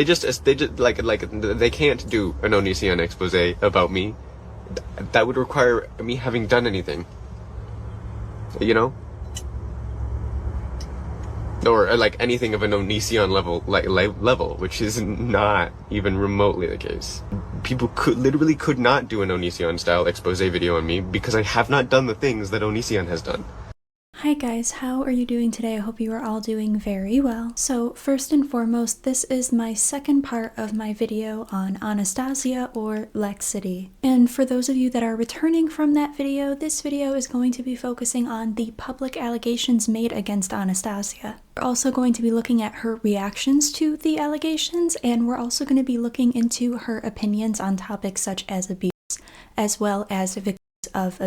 They just like they can't do an Onision expose about me. That would require me having done anything, you know, or like anything of an Onision level, which is not even remotely the case. People literally could not do an Onision style expose video on me because I have not done the things that Onision has done. Hi guys, how are you doing today? I hope you are all doing very well. So first and foremost, this is my second part of my video on Anastasia or Lexity. And for those of you that are returning from that video, this video is going to be focusing on the public allegations made against Anastasia. We're also going to be looking at her reactions to the allegations, and we're also going to be looking into her opinions on topics such as abuse, as well as victims of abuse.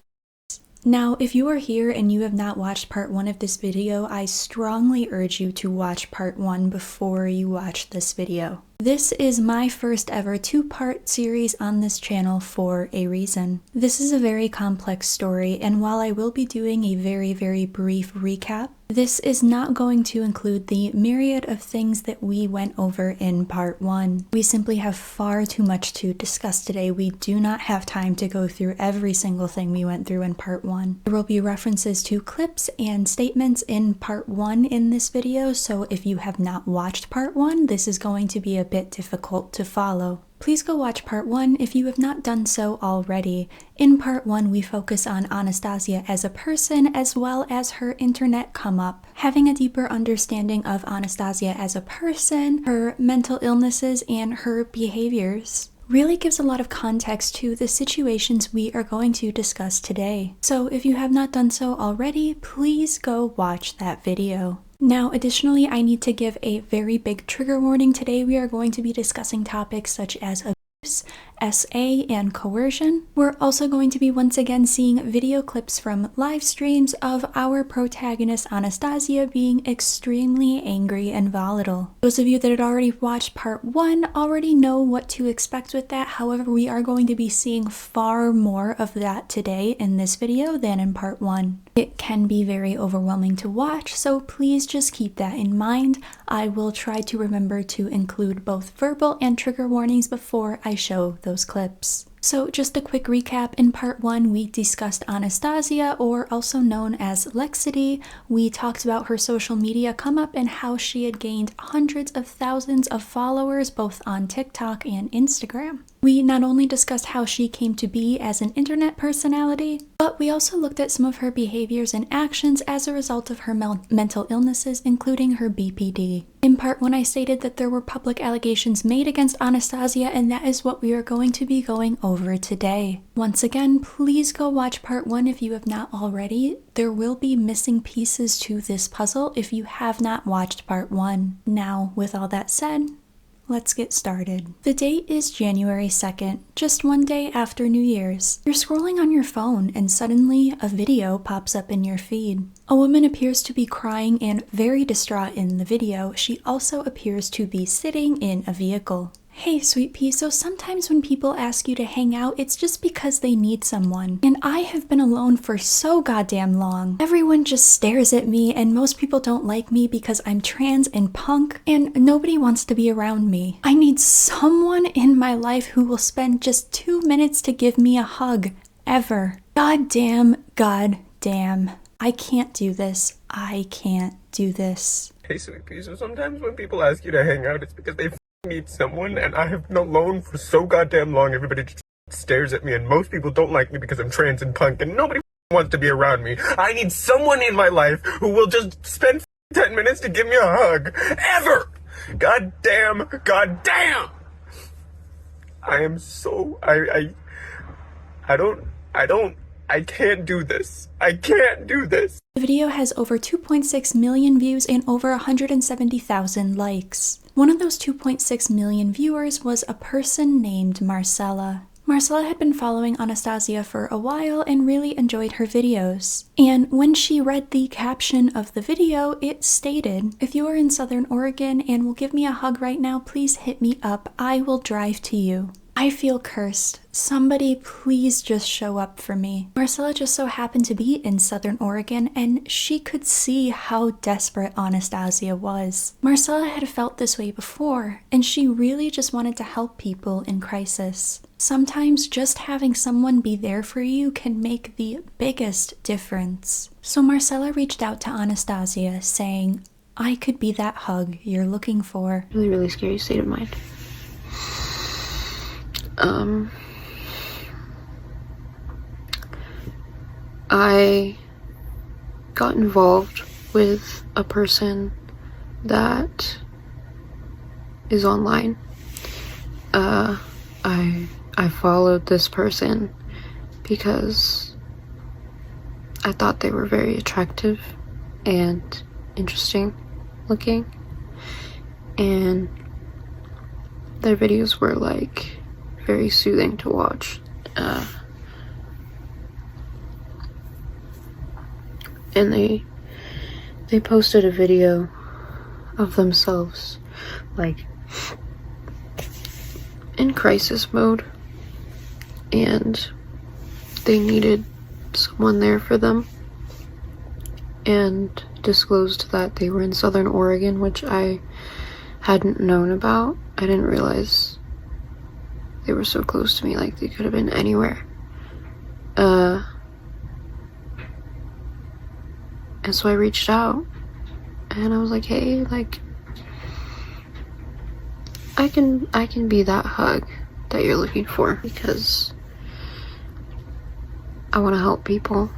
Now, if you are here and you have not watched part 1 of this video, I strongly urge you to watch part 1 before you watch this video. This is my first ever 2-part series on this channel for a reason. This is a very complex story, and while I will be doing a very brief recap, this is not going to include the myriad of things that we went over in part 1. We simply have far too much to discuss today. We do not have time to go through every single thing we went through in part 1. There will be references to clips and statements in part 1 in this video, so if you have not watched part 1, this is going to be a bit difficult to follow. Please go watch part 1 if you have not done so already. In part 1, we focus on Anastasia as a person as well as her internet come up. Having a deeper understanding of Anastasia as a person, her mental illnesses, and her behaviors really gives a lot of context to the situations we are going to discuss today. So if you have not done so already, please go watch that video. Now, additionally, I need to give a very big trigger warning. Today we are going to be discussing topics such as abuse, SA, and coercion. We're also going to be once again seeing video clips from live streams of our protagonist Anastasia being extremely angry and volatile. Those of you that had already watched part 1 already know what to expect with that. However, we are going to be seeing far more of that today in this video than in part 1. It can be very overwhelming to watch, so please just keep that in mind. I will try to remember to include both verbal and trigger warnings before I show those clips. So just a quick recap, in part 1 we discussed Anastasia, or also known as Lexity. We talked about her social media come up and how she had gained hundreds of thousands of followers both on TikTok and Instagram. We not only discussed how she came to be as an internet personality, but we also looked at some of her behaviors and actions as a result of her mental illnesses, including her BPD. In part 1, I stated that there were public allegations made against Anastasia, and that is what we are going to be going over today. Once again, please go watch part 1 if you have not already. There will be missing pieces to this puzzle if you have not watched part 1. Now, with all that said, let's get started. The date is January 2nd, just one day after New Year's. You're scrolling on your phone and suddenly a video pops up in your feed. A woman appears to be crying and very distraught in the video. She also appears to be sitting in a vehicle. Hey Exsweetpea, so sometimes when people ask you to hang out, it's just because they need someone. And I have been alone for so goddamn long. Everyone just stares at me, and most people don't like me because I'm trans and punk, and nobody wants to be around me. I need someone in my life who will spend just 2 minutes to give me a hug. Ever. Goddamn. I can't do this. I can't do this. Hey Exsweetpea, so sometimes when people ask you to hang out, it's because they need someone, and I have been alone for so goddamn long. Everybody just stares at me, and most people don't like me because I'm trans and punk, and nobody wants to be around me. I need someone in my life who will just spend 10 minutes to give me a hug. Ever! Goddamn! I am so... I can't do this. I can't do this. The video has over 2.6 million views and over 170,000 likes. One of those 2.6 million viewers was a person named Marcella. Marcella had been following Anastasia for a while and really enjoyed her videos. And when she read the caption of the video, it stated, "If you are in Southern Oregon and will give me a hug right now, please hit me up. I will drive to you." I feel cursed. Somebody please just show up for me. Marcella just so happened to be in Southern Oregon, and she could see how desperate Anastasia was. Marcella had felt this way before, and she really just wanted to help people in crisis. Sometimes just having someone be there for you can make the biggest difference. So Marcella reached out to Anastasia saying, I could be that hug you're looking for. Really scary state of mind. I got involved with a person that is online. I followed this person because I thought they were very attractive and interesting looking, and their videos were like very soothing to watch. And they posted a video of themselves like in crisis mode, and they needed someone there for them, and disclosed that they were in Southern Oregon, which I hadn't known about. I didn't realize they were so close to me, like they could have been anywhere. And so I reached out and I was like, hey, like, I can be that hug that you're looking for, because I want to help people.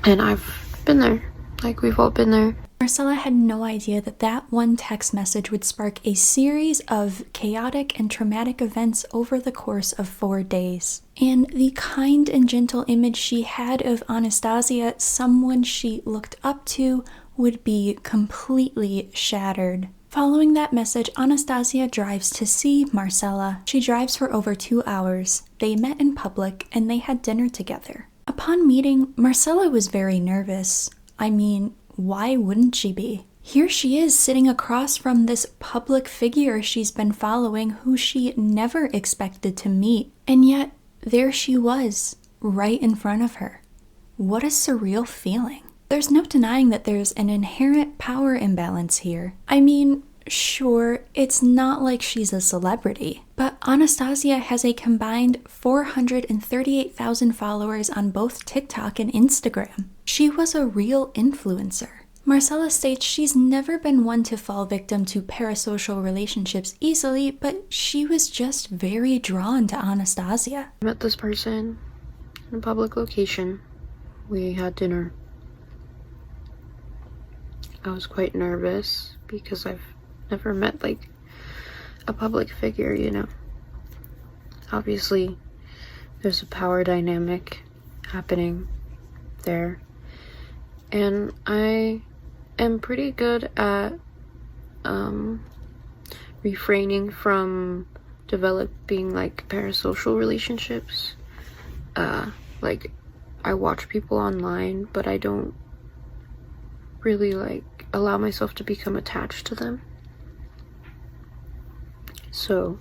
And I've been there. Like, we've all been there. Marcella had no idea that that one text message would spark a series of chaotic and traumatic events over the course of 4 days. And the kind and gentle image she had of Anastasia, someone she looked up to, would be completely shattered. Following that message, Anastasia drives to see Marcella. She drives for over 2 hours. They met in public and they had dinner together. Upon meeting, Marcella was very nervous. I mean, why wouldn't she be? Here she is sitting across from this public figure she's been following, who she never expected to meet. And yet, there she was, right in front of her. What a surreal feeling. There's no denying that there's an inherent power imbalance here. I mean, sure, it's not like she's a celebrity, but Anastasia has a combined 438,000 followers on both TikTok and Instagram. She was a real influencer. Marcella states she's never been one to fall victim to parasocial relationships easily, but she was just very drawn to Anastasia. I met this person in a public location. We had dinner. I was quite nervous because I've never met like a public figure, you know. Obviously, there's a power dynamic happening there. And I am pretty good at refraining from developing like parasocial relationships. Like, I watch people online, but I don't really like allow myself to become attached to them. So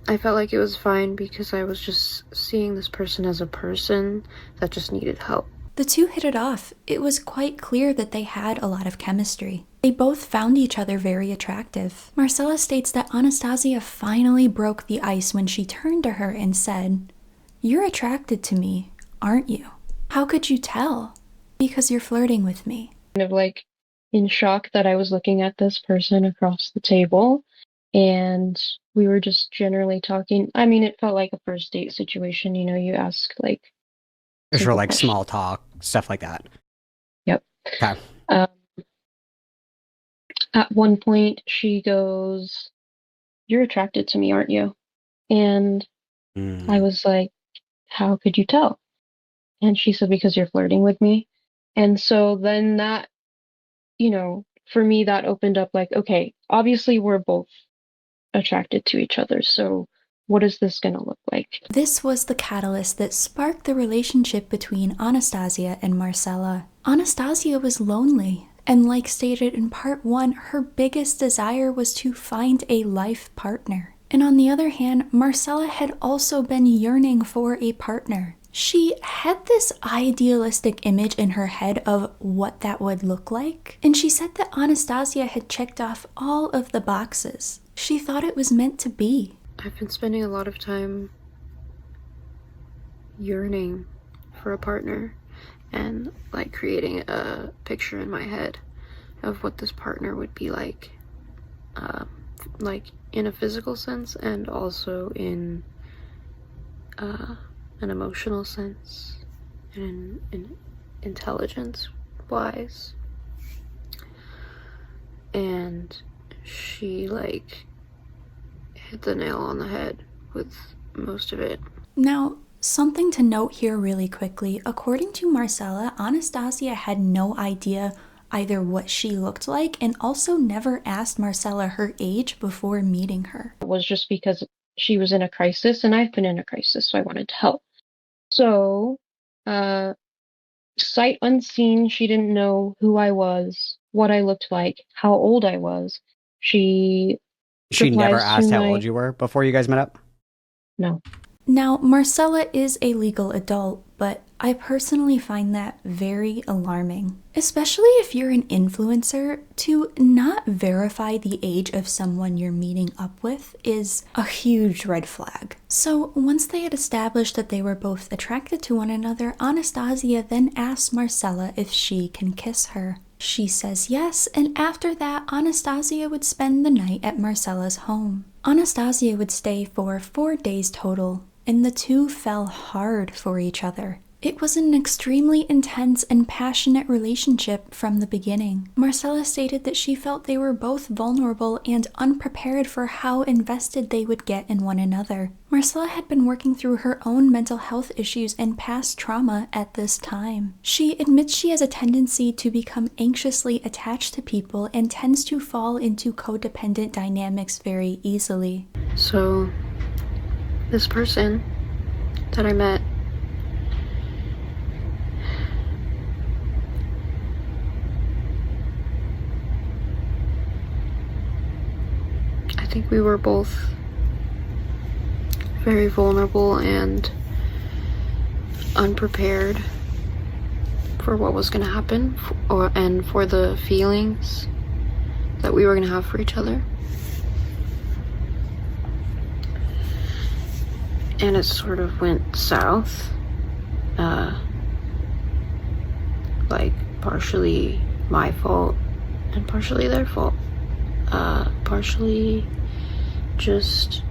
I felt like it was fine because I was just seeing this person as a person that just needed help. The two hit it off. It was quite clear that they had a lot of chemistry. They both found each other very attractive. Marcella states that Anastasia finally broke the ice when she turned to her and said, "You're attracted to me, aren't you? How could you tell? Because you're flirting with me." Kind of like in shock that I was looking at this person across the table, and we were just generally talking. I mean, it felt like a first date situation, you know, you ask like For like small talk, stuff like that. Yep. Okay. At one point, she goes, "You're attracted to me, aren't you?" And I was like, "How could you tell?" And she said, "Because you're flirting with me." And so then that, you know, for me, that opened up like, okay, obviously we're both attracted to each other. So what is this going to look like? This was the catalyst that sparked the relationship between Anastasia and Marcella. Anastasia was lonely, and like stated in part 1, her biggest desire was to find a life partner. And on the other hand, Marcella had also been yearning for a partner. She had this idealistic image in her head of what that would look like, and she said that Anastasia had checked off all of the boxes. She thought it was meant to be. I've been spending a lot of time yearning for a partner and like creating a picture in my head of what this partner would be like in a physical sense and also in an emotional sense and in intelligence wise. And she like hit the nail on the head with most of it. Now, something to note here really quickly. According to Marcella, Anastasia had no idea either what she looked like and also never asked Marcella her age before meeting her. It was just because she was in a crisis and I've been in a crisis, so I wanted to help. So, sight unseen, she didn't know who I was, what I looked like, how old I was. She never asked how old you were before you guys met up? No. Now, Marcella is a legal adult, but I personally find that very alarming. Especially if you're an influencer, to not verify the age of someone you're meeting up with is a huge red flag. So once they had established that they were both attracted to one another, Anastasia then asks Marcella if she can kiss her. She says yes, and after that, Anastasia would spend the night at Marcella's home. Anastasia would stay for 4 days total, and the two fell hard for each other. It was an extremely intense and passionate relationship from the beginning. Marcella stated that she felt they were both vulnerable and unprepared for how invested they would get in one another. Marcella had been working through her own mental health issues and past trauma at this time. She admits she has a tendency to become anxiously attached to people and tends to fall into codependent dynamics very easily. So, this person that I met, I think we were both very vulnerable and unprepared for what was going to happen and for the feelings that we were going to have for each other. And it sort of went south, like partially my fault and partially their fault, partially just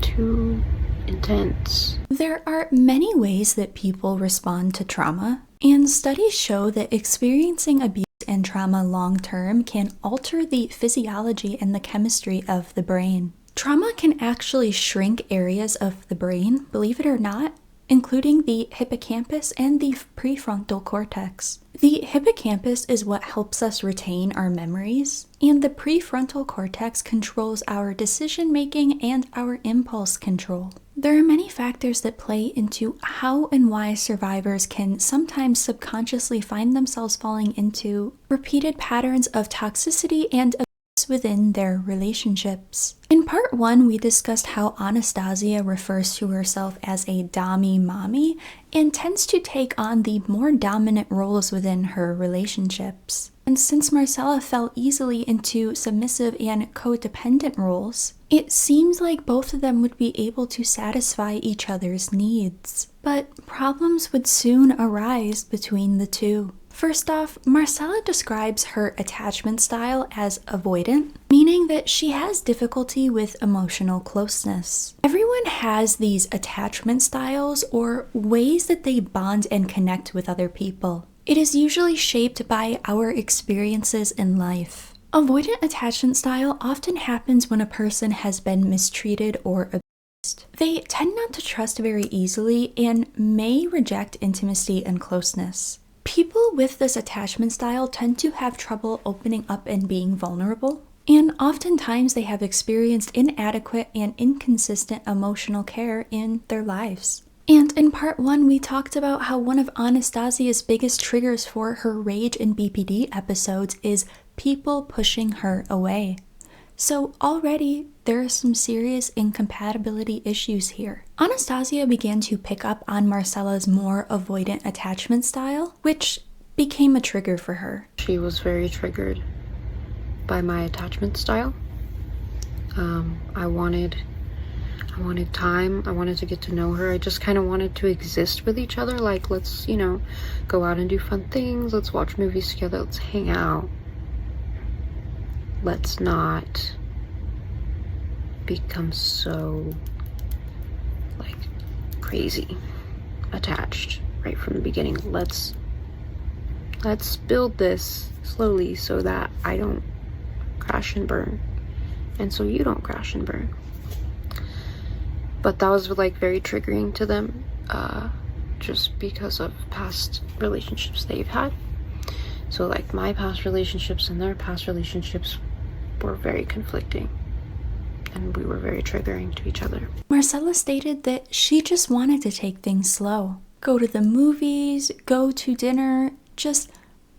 too intense. There are many ways that people respond to trauma, and studies show that experiencing abuse and trauma long-term can alter the physiology and the chemistry of the brain. Trauma can actually shrink areas of the brain, believe it or not, including the hippocampus and the prefrontal cortex. The hippocampus is what helps us retain our memories, and the prefrontal cortex controls our decision-making and our impulse control. There are many factors that play into how and why survivors can sometimes subconsciously find themselves falling into repeated patterns of toxicity and abuse within their relationships. In part 1, we discussed how Anastasia refers to herself as a dommy mommy and tends to take on the more dominant roles within her relationships. And since Marcella fell easily into submissive and codependent roles, it seems like both of them would be able to satisfy each other's needs. But problems would soon arise between the two. First off, Marcella describes her attachment style as avoidant, meaning that she has difficulty with emotional closeness. Everyone has these attachment styles or ways that they bond and connect with other people. It is usually shaped by our experiences in life. Avoidant attachment style often happens when a person has been mistreated or abused. They tend not to trust very easily and may reject intimacy and closeness. People with this attachment style tend to have trouble opening up and being vulnerable, and oftentimes they have experienced inadequate and inconsistent emotional care in their lives. And in part 1, we talked about how one of Anastasia's biggest triggers for her rage and BPD episodes is people pushing her away. So already there are some serious incompatibility issues here. Anastasia began to pick up on Marcella's more avoidant attachment style, which became a trigger for her. She was very triggered by my attachment style. I wanted time. I wanted to get to know her. I just kind of wanted to exist with each other. Like, let's, you know, go out and do fun things. Let's watch movies together. Let's hang out. Let's not become so, like, crazy attached right from the beginning. Let's build this slowly so that I don't crash and burn, and so you don't crash and burn. But that was, like, very triggering to them, just because of past relationships they've had. So, like, my past relationships and their past relationships were very conflicting, and we were very triggering to each other. Marcella stated that she just wanted to take things slow. Go to the movies, go to dinner, just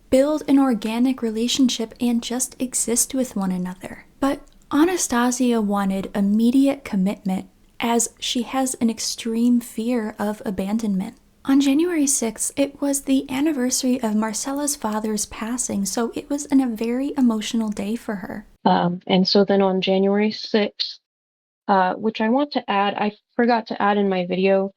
build an organic relationship and just exist with one another. But Anastasia wanted immediate commitment, as she has an extreme fear of abandonment. On January 6th, it was the anniversary of Marcella's father's passing, so it was a very emotional day for her. And so then on January 6th, which I want to add, I forgot to add in my video,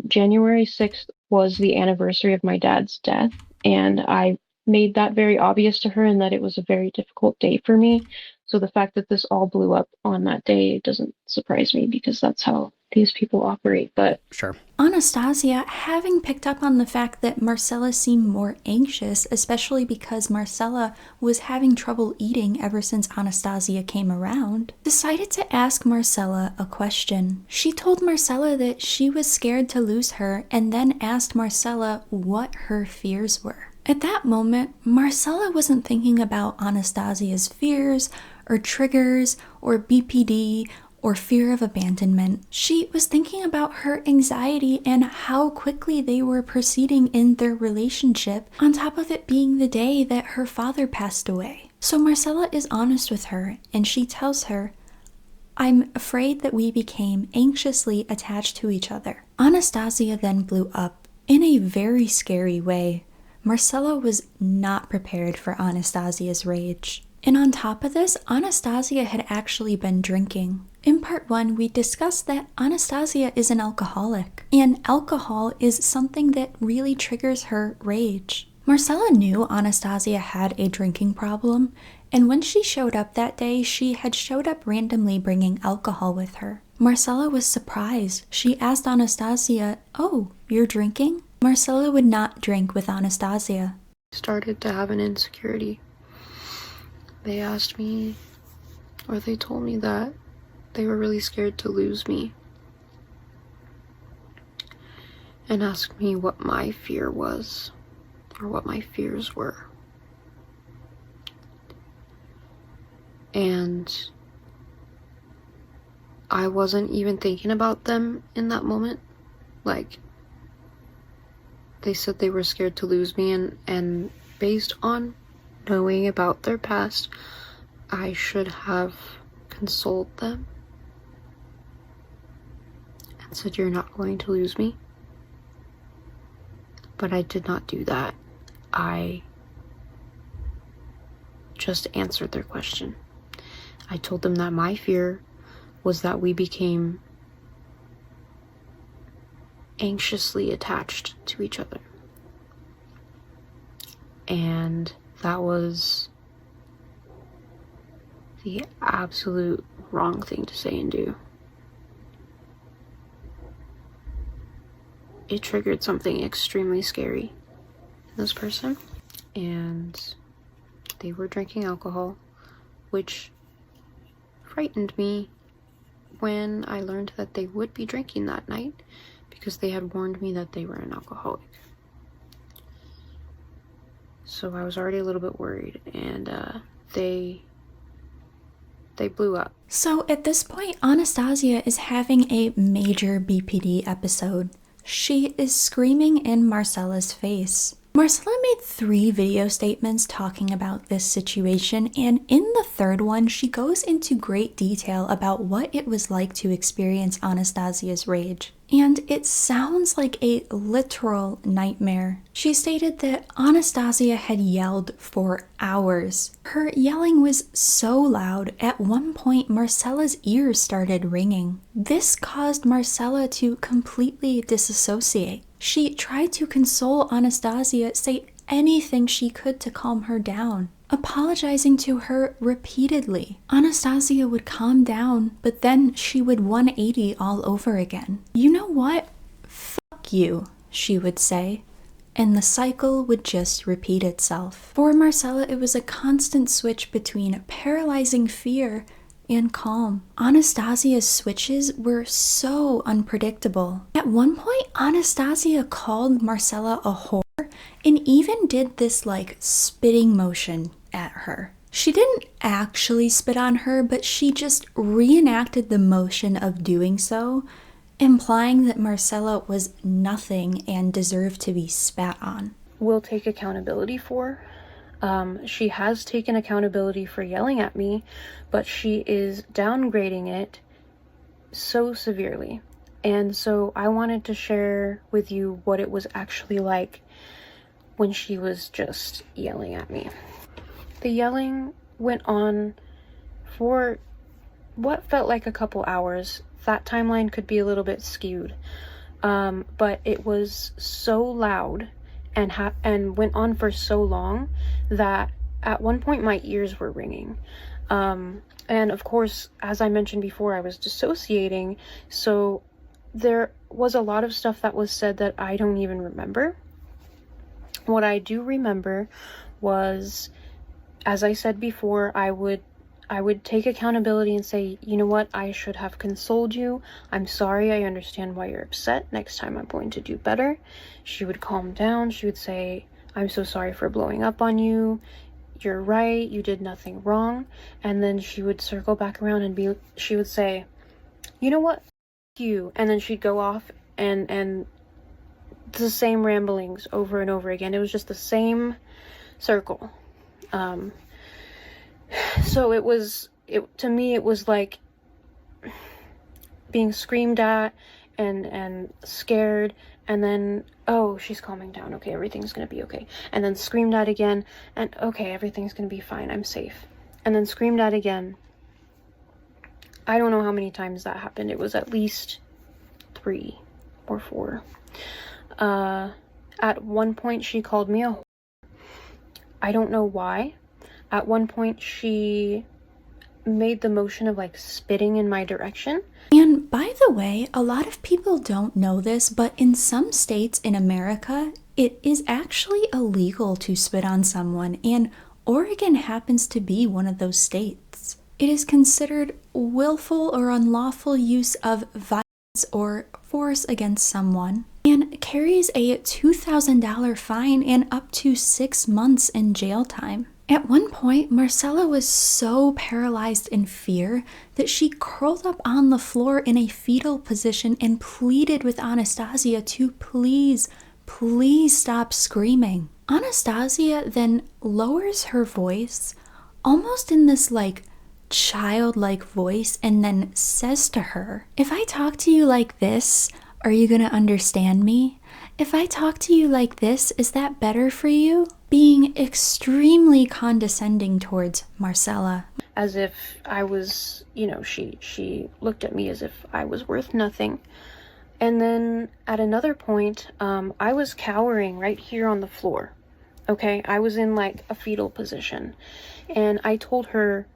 January 6th was the anniversary of my dad's death, and I made that very obvious to her, and that it was a very difficult day for me. So the fact that this all blew up on that day doesn't surprise me, because that's how these people operate. But sure. Anastasia, having picked up on the fact that Marcella seemed more anxious, especially because Marcella was having trouble eating ever since Anastasia came around, decided to ask Marcella a question. She told Marcella that she was scared to lose her, and then asked Marcella what her fears were. At that moment, Marcella wasn't thinking about Anastasia's fears, or triggers, or BPD, or fear of abandonment. She was thinking about her anxiety and how quickly they were proceeding in their relationship, on top of it being the day that her father passed away. So Marcella is honest with her, and she tells her, "I'm afraid that we became anxiously attached to each other." Anastasia then blew up in a very scary way. Marcella was not prepared for Anastasia's rage. And on top of this, Anastasia had actually been drinking. In part 1, we discussed that Anastasia is an alcoholic, and alcohol is something that really triggers her rage. Marcella knew Anastasia had a drinking problem, and when she showed up that day, she had showed up randomly bringing alcohol with her. Marcella was surprised. She asked Anastasia, "Oh, you're drinking?" Marcella would not drink with Anastasia. Started to have an insecurity. They asked me, or they told me that they were really scared to lose me, and asked me what my fear was, or what my fears were. And I wasn't even thinking about them in that moment. Like, they said they were scared to lose me, and based on knowing about their past, I should have consoled them and said, "You're not going to lose me." But I did not do that. I just answered their question. I told them that my fear was that we became anxiously attached to each other. And that was the absolute wrong thing to say and do. It triggered something extremely scary in this person, and they were drinking alcohol, which frightened me when I learned that they would be drinking that night, because they had warned me that they were an alcoholic. So I was already a little bit worried, and they blew up. So at this point, Anastasia is having a major BPD episode. She is screaming in Marcella's face. Marcella made 3 video statements talking about this situation, and in the third one, she goes into great detail about what it was like to experience Anastasia's rage. And it sounds like a literal nightmare. She stated that Anastasia had yelled for hours. Her yelling was so loud, at one point Marcella's ears started ringing. This caused Marcella to completely disassociate. She tried to console Anastasia, say anything she could to calm her down, apologizing to her repeatedly. Anastasia would calm down, but then she would 180 all over again. "You know what? Fuck you," she would say, and the cycle would just repeat itself. For Marcella, it was a constant switch between paralyzing fear and calm. Anastasia's switches were so unpredictable. At one point, Anastasia called Marcella a whore and even did this like spitting motion at her. She didn't actually spit on her, but she just reenacted the motion of doing so, implying that Marcella was nothing and deserved to be spat on. Will take accountability for. She has taken accountability for yelling at me, but she is downgrading it so severely. And so I wanted to share with you what it was actually like when she was just yelling at me. The yelling went on for what felt like a couple hours. That timeline could be a little bit skewed, but it was so loud and went on for so long that at one point my ears were ringing. And of course, as I mentioned before, I was dissociating, so there was a lot of stuff that was said that I don't even remember. What I do remember was, as I said before, I would take accountability and say, you know what, I should have consoled you. I'm sorry, I understand why you're upset. Next time I'm going to do better. She would calm down. She would say, I'm so sorry for blowing up on you. You're right, you did nothing wrong. And then she would circle back around and she would say, you know what, you. And then she'd go off and the same ramblings over and over again. It was just the same circle. So to me it was like being screamed at and scared, and then, oh, she's calming down, okay, everything's gonna be okay, and then screamed at again, and okay, everything's gonna be fine, I'm safe, and then screamed at again. I don't know how many times that happened. It was at least 3 or 4. At one point she called me a whore. I don't know why. At one point, she made the motion of like spitting in my direction. And by the way, a lot of people don't know this, but in some states in America, it is actually illegal to spit on someone, and Oregon happens to be one of those states. It is considered willful or unlawful use of violence or force against someone, and carries a $2,000 fine and up to 6 months in jail time. At one point, Marcella was so paralyzed in fear that she curled up on the floor in a fetal position and pleaded with Anastasia to please stop screaming. Anastasia then lowers her voice, almost in this like childlike voice, and then says to her, "If I talk to you like this, are you gonna understand me? If I talk to you like this, is that better for you?" Being extremely condescending towards Marcella. As if I was, she looked at me as if I was worth nothing. And then at another point, I was cowering right here on the floor. Okay, I was in like a fetal position. And I told her,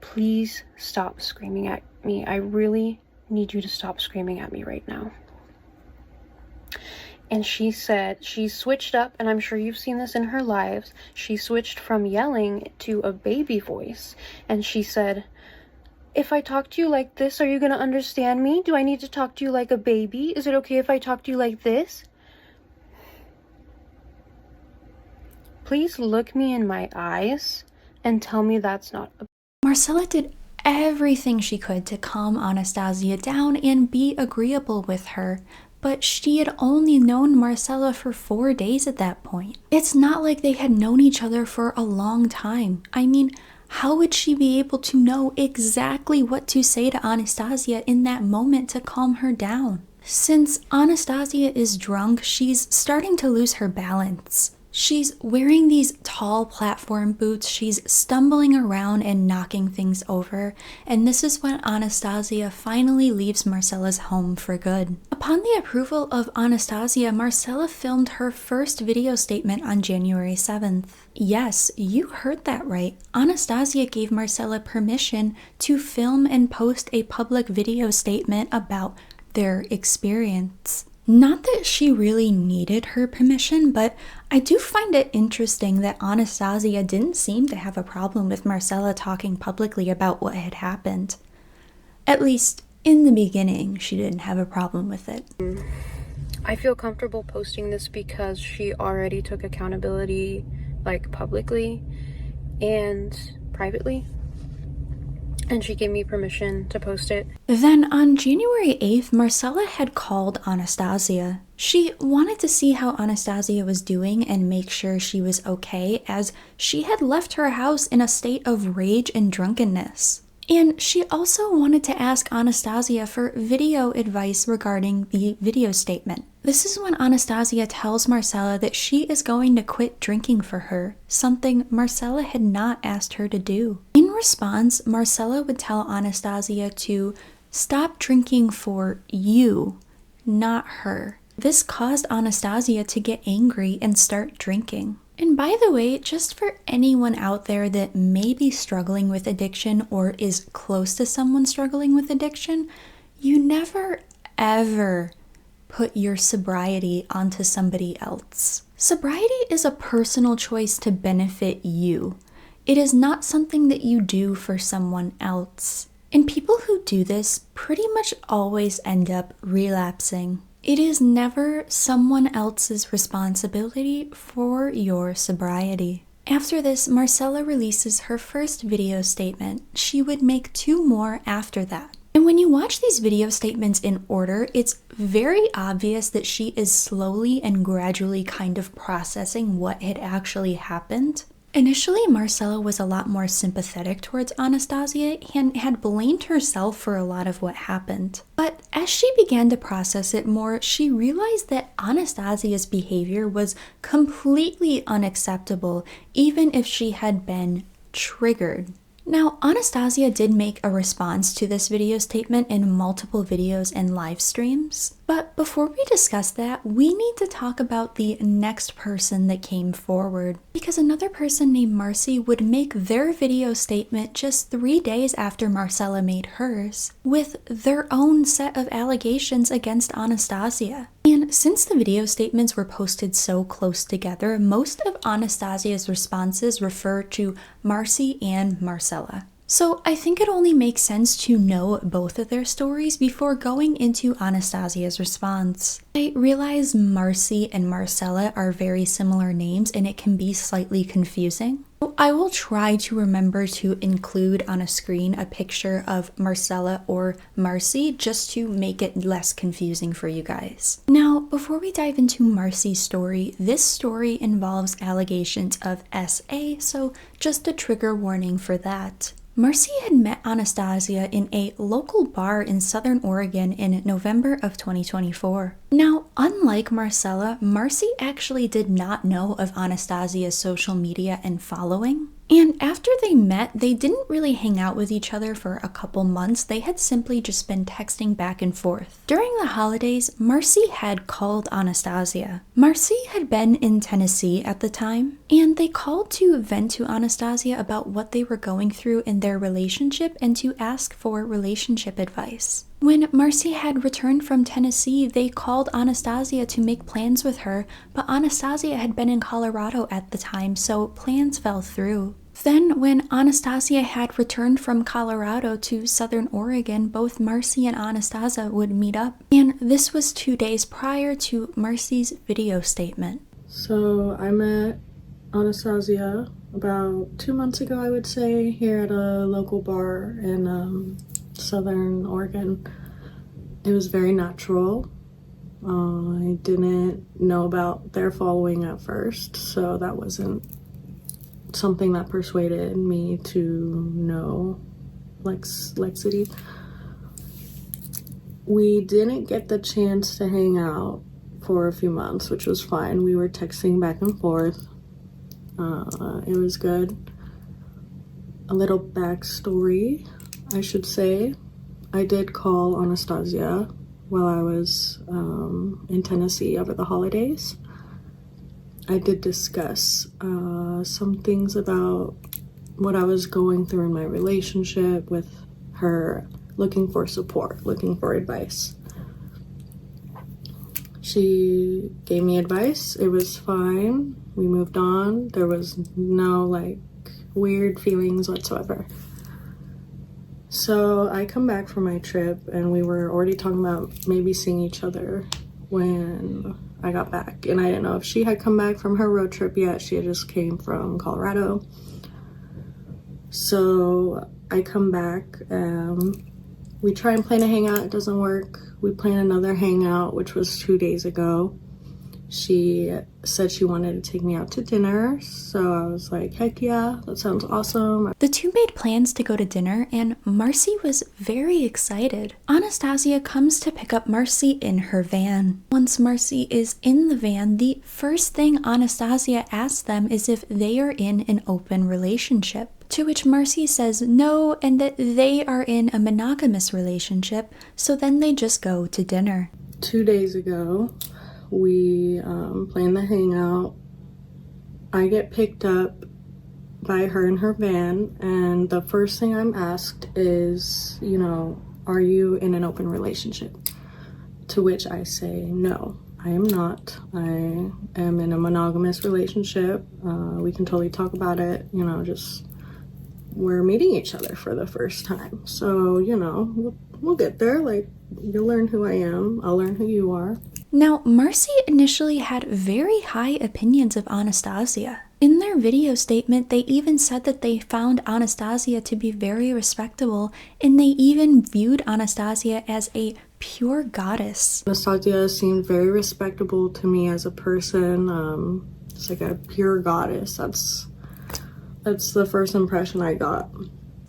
please stop screaming at me. I really need you to stop screaming at me right now. And she said, she switched up, and I'm sure you've seen this in her lives, she switched from yelling to a baby voice. And she said, if I talk to you like this, are you going to understand me? Do I need to talk to you like a baby? Is it okay if I talk to you like this? Please look me in my eyes and tell me that's not a... Marcella did everything she could to calm Anastasia down and be agreeable with her, but she had only known Marcella for 4 days at that point. It's not like they had known each other for a long time. I mean, how would she be able to know exactly what to say to Anastasia in that moment to calm her down? Since Anastasia is drunk, she's starting to lose her balance. She's wearing these tall platform boots, she's stumbling around and knocking things over, and this is when Anastasia finally leaves Marcella's home for good. Upon the approval of Anastasia, Marcella filmed her first video statement on January 7th. Yes, you heard that right. Anastasia gave Marcella permission to film and post a public video statement about their experience. Not that she really needed her permission, but I do find it interesting that Anastasia didn't seem to have a problem with Marcella talking publicly about what had happened. At least, in the beginning, she didn't have a problem with it. I feel comfortable posting this because she already took accountability, like, publicly and privately. And she gave me permission to post it. Then on January 8th, Marcella had called Anastasia. She wanted to see how Anastasia was doing and make sure she was okay, as she had left her house in a state of rage and drunkenness. And she also wanted to ask Anastasia for video advice regarding the video statement. This is when Anastasia tells Marcella that she is going to quit drinking for her, something Marcella had not asked her to do. In response, Marcella would tell Anastasia to stop drinking for you, not her. This caused Anastasia to get angry and start drinking. And by the way, just for anyone out there that may be struggling with addiction or is close to someone struggling with addiction, you never ever put your sobriety onto somebody else. Sobriety is a personal choice to benefit you. It is not something that you do for someone else. And people who do this pretty much always end up relapsing. It is never someone else's responsibility for your sobriety. After this, Marcella releases her first video statement. She would make 2 more after that. And when you watch these video statements in order, it's very obvious that she is slowly and gradually kind of processing what had actually happened. Initially, Marcella was a lot more sympathetic towards Anastasia and had blamed herself for a lot of what happened. But as she began to process it more, she realized that Anastasia's behavior was completely unacceptable, even if she had been triggered. Now, Anastasia did make a response to this video statement in multiple videos and live streams. But before we discuss that, we need to talk about the next person that came forward, because another person named Marcy would make their video statement just 3 days after Marcella made hers, with their own set of allegations against Anastasia. And since the video statements were posted so close together, most of Anastasia's responses refer to Marcy and Marcella. So I think it only makes sense to know both of their stories before going into Anastasia's response. I realize Marcy and Marcella are very similar names and it can be slightly confusing. I will try to remember to include on a screen a picture of Marcella or Marcy just to make it less confusing for you guys. Now, before we dive into Marcy's story, this story involves allegations of SA, so just a trigger warning for that. Marcy had met Anastasia in a local bar in Southern Oregon in November of 2024. Now, unlike Marcella, Marcy actually did not know of Anastasia's social media and following. And after they met, they didn't really hang out with each other for a couple months. They had simply just been texting back and forth. During the holidays, Marcy had called Anastasia. Marcy had been in Tennessee at the time, and they called to vent to Anastasia about what they were going through in their relationship and to ask for relationship advice. When Marcy had returned from Tennessee, they called Anastasia to make plans with her, but Anastasia had been in Colorado at the time, so plans fell through. Then, when Anastasia had returned from Colorado to Southern Oregon, both Marcy and Anastasia would meet up, and this was 2 days prior to Marcy's video statement. So I met Anastasia about 2 months ago, I would say, here at a local bar in Southern Oregon. It was very natural. I didn't know about their following at first, so that wasn't something that persuaded me to know Lexity. We didn't get the chance to hang out for a few months, which was fine. We were texting back and forth. It was good. A little backstory, I should say. I did call Anastasia while I was in Tennessee over the holidays. I did discuss some things about what I was going through in my relationship with her, looking for support, looking for advice. She gave me advice. It was fine. We moved on. There was no like weird feelings whatsoever. So I come back from my trip and we were already talking about maybe seeing each other when I got back. And I didn't know if she had come back from her road trip yet. She had just came from Colorado. So I come back, we try and plan a hangout, it doesn't work. We plan another hangout, which was 2 days ago. She said she wanted to take me out to dinner, so I was like, heck yeah, that sounds awesome. The two made plans to go to dinner, and Marcy was very excited. Anastasia comes to pick up Marcy in her van. Once Marcy is in the van, the first thing Anastasia asks them is if they are in an open relationship. To which Marcy says no, and that they are in a monogamous relationship, so then they just go to dinner. 2 days ago, we planned the hangout. I get picked up by her in her van, and the first thing I'm asked is, you know, are you in an open relationship? To which I say, no, I am not. I am in a monogamous relationship. We can totally talk about it, you know, just we're meeting each other for the first time. So, you know, we'll get there. Like, you'll learn who I am. I'll learn who you are. Now, Marcy initially had very high opinions of Anastasia. In their video statement, they even said that they found Anastasia to be very respectable, and they even viewed Anastasia as a pure goddess. Anastasia seemed very respectable to me as a person. It's like a pure goddess. That's the first impression I got.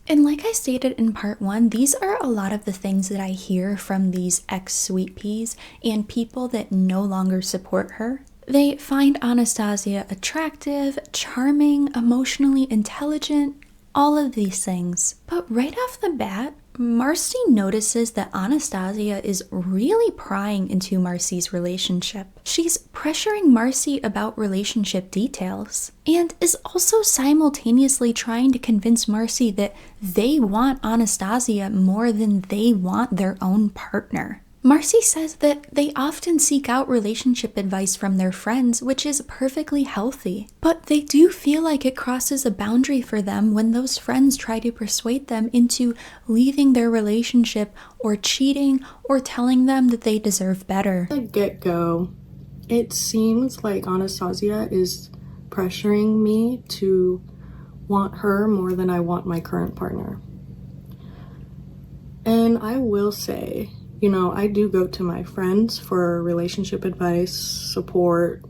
And like I stated in part 1, these are a lot of the things that I hear from these ex-Sweetpeas and people that no longer support her. They find Anastasia attractive, charming, emotionally intelligent, all of these things. But right off the bat, Marcy notices that Anastasia is really prying into Marcy's relationship. She's pressuring Marcy about relationship details, and is also simultaneously trying to convince Marcy that they want Anastasia more than they want their own partner. Marcy says that they often seek out relationship advice from their friends, which is perfectly healthy. But they do feel like it crosses a boundary for them when those friends try to persuade them into leaving their relationship or cheating or telling them that they deserve better. At the get-go, it seems like Anastasia is pressuring me to want her more than I want my current partner. And I will say, you know, I do go to my friends for relationship advice, support,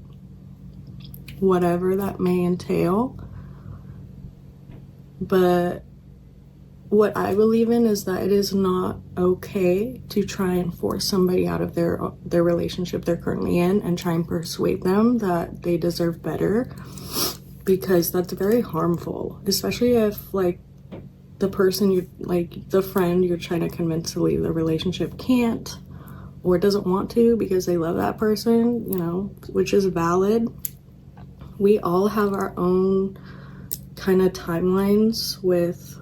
whatever that may entail. But what I believe in is that it is not okay to try and force somebody out of their relationship they're currently in and try and persuade them that they deserve better, because that's very harmful, especially if like the person you're like, the friend you're trying to convince to leave the relationship can't or doesn't want to because they love that person, you know, which is valid. We all have our own kind of timelines with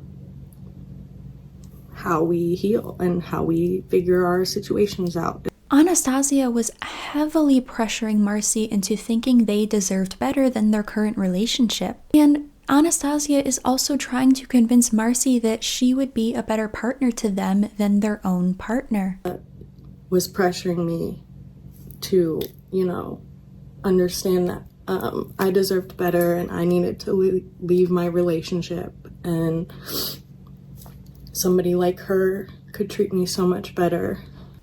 how we heal and how we figure our situations out. Anastasia was heavily pressuring Marcy into thinking they deserved better than their current relationship. And Anastasia is also trying to convince Marcy that she would be a better partner to them than their own partner. Was pressuring me to, you know, understand that I deserved better and I needed to leave my relationship, and somebody like her could treat me so much better.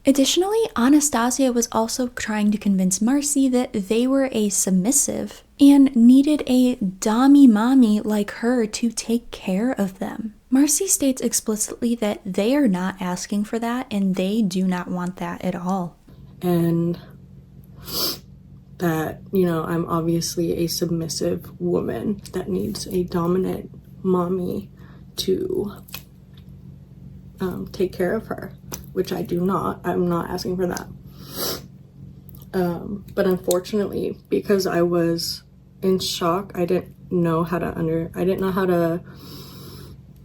Additionally, Anastasia was also trying to convince Marcy that they were a submissive and needed a dommy mommy like her to take care of them. Marcy states explicitly that they are not asking for that and they do not want that at all. And that, you know, I'm obviously a submissive woman that needs a dominant mommy to take care of her, which I do not. I'm not asking for that. But unfortunately, because I was in shock, I didn't know how to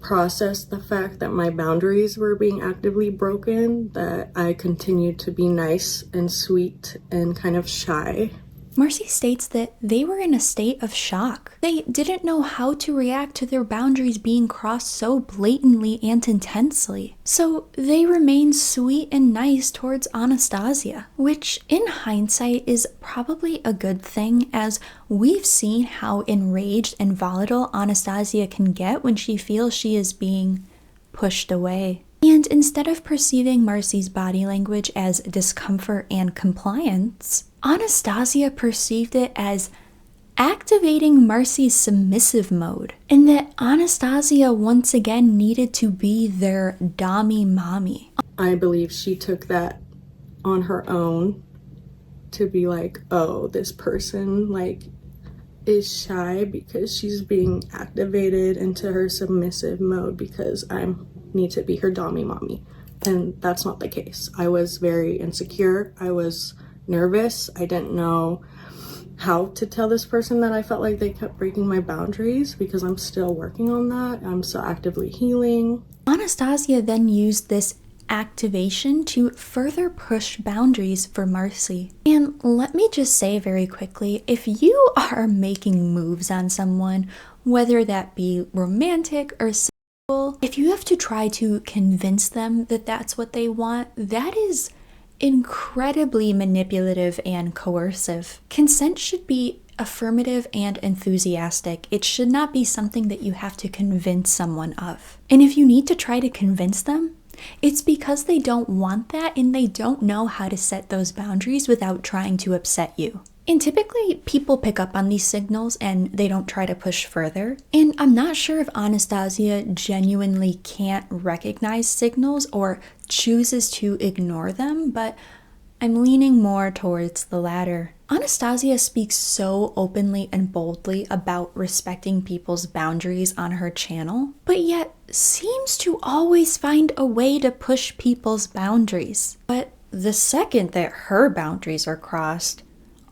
process the fact that my boundaries were being actively broken, that I continued to be nice and sweet and kind of shy. Marcy states that they were in a state of shock. They didn't know how to react to their boundaries being crossed so blatantly and intensely. So they remained sweet and nice towards Anastasia, which in hindsight is probably a good thing, as we've seen how enraged and volatile Anastasia can get when she feels she is being pushed away. And instead of perceiving Marcy's body language as discomfort and compliance, Anastasia perceived it as activating Marcy's submissive mode, and that Anastasia once again needed to be their dommy mommy. I believe she took that on her own to be like, oh, this person like is shy because she's being activated into her submissive mode because I need to be her dommy mommy. And that's not the case. I was very insecure. I was nervous. I didn't know how to tell this person that I felt like they kept breaking my boundaries, because I'm still working on that. I'm still actively healing. Anastasia then used this activation to further push boundaries for Marcy. And let me just say very quickly, if you are making moves on someone, whether that be romantic or sexual, if you have to try to convince them that that's what they want, that is incredibly manipulative and coercive. Consent should be affirmative and enthusiastic. It should not be something that you have to convince someone of. And if you need to try to convince them, it's because they don't want that and they don't know how to set those boundaries without trying to upset you. And typically people pick up on these signals and they don't try to push further. And I'm not sure if Anastasia genuinely can't recognize signals or chooses to ignore them, but I'm leaning more towards the latter. Anastasia speaks so openly and boldly about respecting people's boundaries on her channel, but yet seems to always find a way to push people's boundaries. But the second that her boundaries are crossed,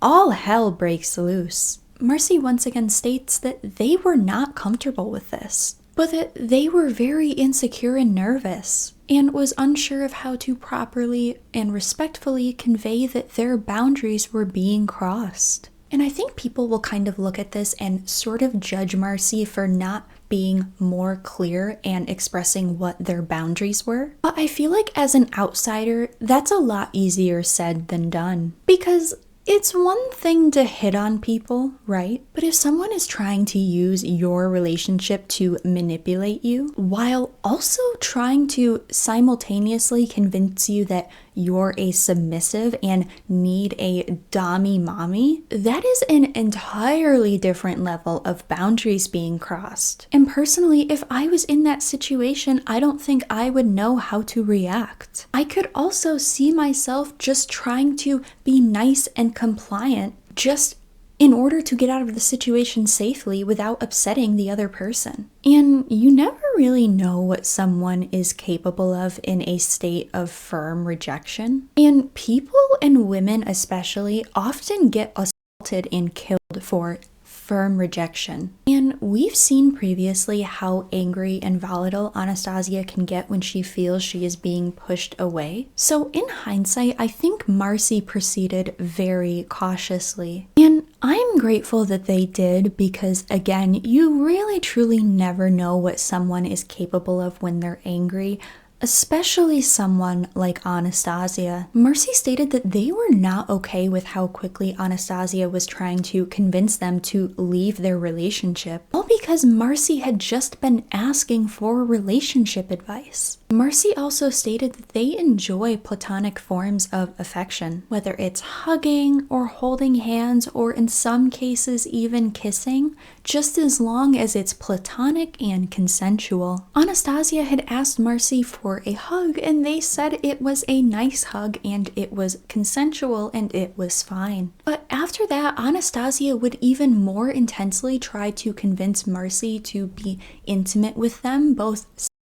all hell breaks loose. Marcy once again states that they were not comfortable with this, but that they were very insecure and nervous, and was unsure of how to properly and respectfully convey that their boundaries were being crossed. And I think people will kind of look at this and sort of judge Marcy for not being more clear and expressing what their boundaries were. But I feel like as an outsider, that's a lot easier said than done. Because it's one thing to hit on people, right? But if someone is trying to use your relationship to manipulate you, while also trying to simultaneously convince you that you're a submissive and need a dommy mommy, that is an entirely different level of boundaries being crossed. And personally, if I was in that situation, I don't think I would know how to react. I could also see myself just trying to be nice and compliant just in order to get out of the situation safely without upsetting the other person. And you never really know what someone is capable of in a state of firm rejection. And people, and women especially, often get assaulted and killed for firm rejection. And we've seen previously how angry and volatile Anastasia can get when she feels she is being pushed away. So in hindsight, I think Marcy proceeded very cautiously. And I'm grateful that they did, because again, you really truly never know what someone is capable of when they're angry, especially someone like Anastasia. Marcy stated that they were not okay with how quickly Anastasia was trying to convince them to leave their relationship, all because Marcy had just been asking for relationship advice. Marcy also stated that they enjoy platonic forms of affection, whether it's hugging or holding hands or in some cases even kissing, just as long as it's platonic and consensual. Anastasia had asked Marcy for a hug and they said it was a nice hug and it was consensual and it was fine. But after that, Anastasia would even more intensely try to convince Marcy to be intimate with them, both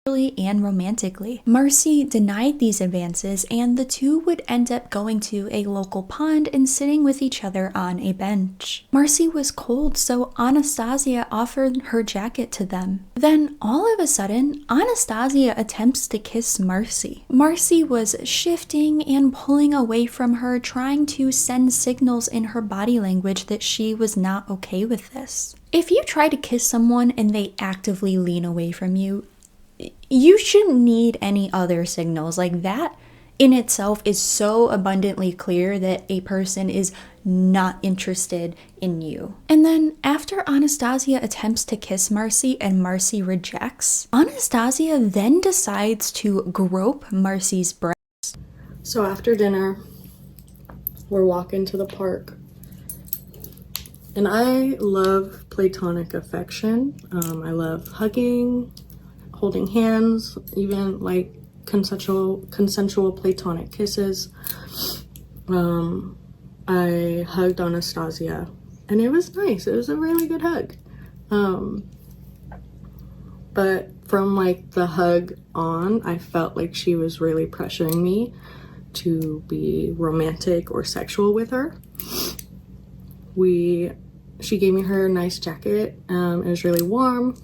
and romantically. Marcy denied these advances and the two would end up going to a local pond and sitting with each other on a bench. Marcy was cold, so Anastasia offered her jacket to them. Then all of a sudden, Anastasia attempts to kiss Marcy. Marcy was shifting and pulling away from her, trying to send signals in her body language that she was not okay with this. If you try to kiss someone and they actively lean away from you, you shouldn't need any other signals. Like, that in itself is so abundantly clear that a person is not interested in you. And then after Anastasia attempts to kiss Marcy and Marcy rejects, Anastasia then decides to grope Marcy's breast. So after dinner, we're walking to the park. And I love platonic affection. I love hugging, holding hands, even like consensual platonic kisses. I hugged Anastasia and it was nice. It was a really good hug. But from like the hug on, I felt like she was really pressuring me to be romantic or sexual with her. She gave me her nice jacket. It was really warm.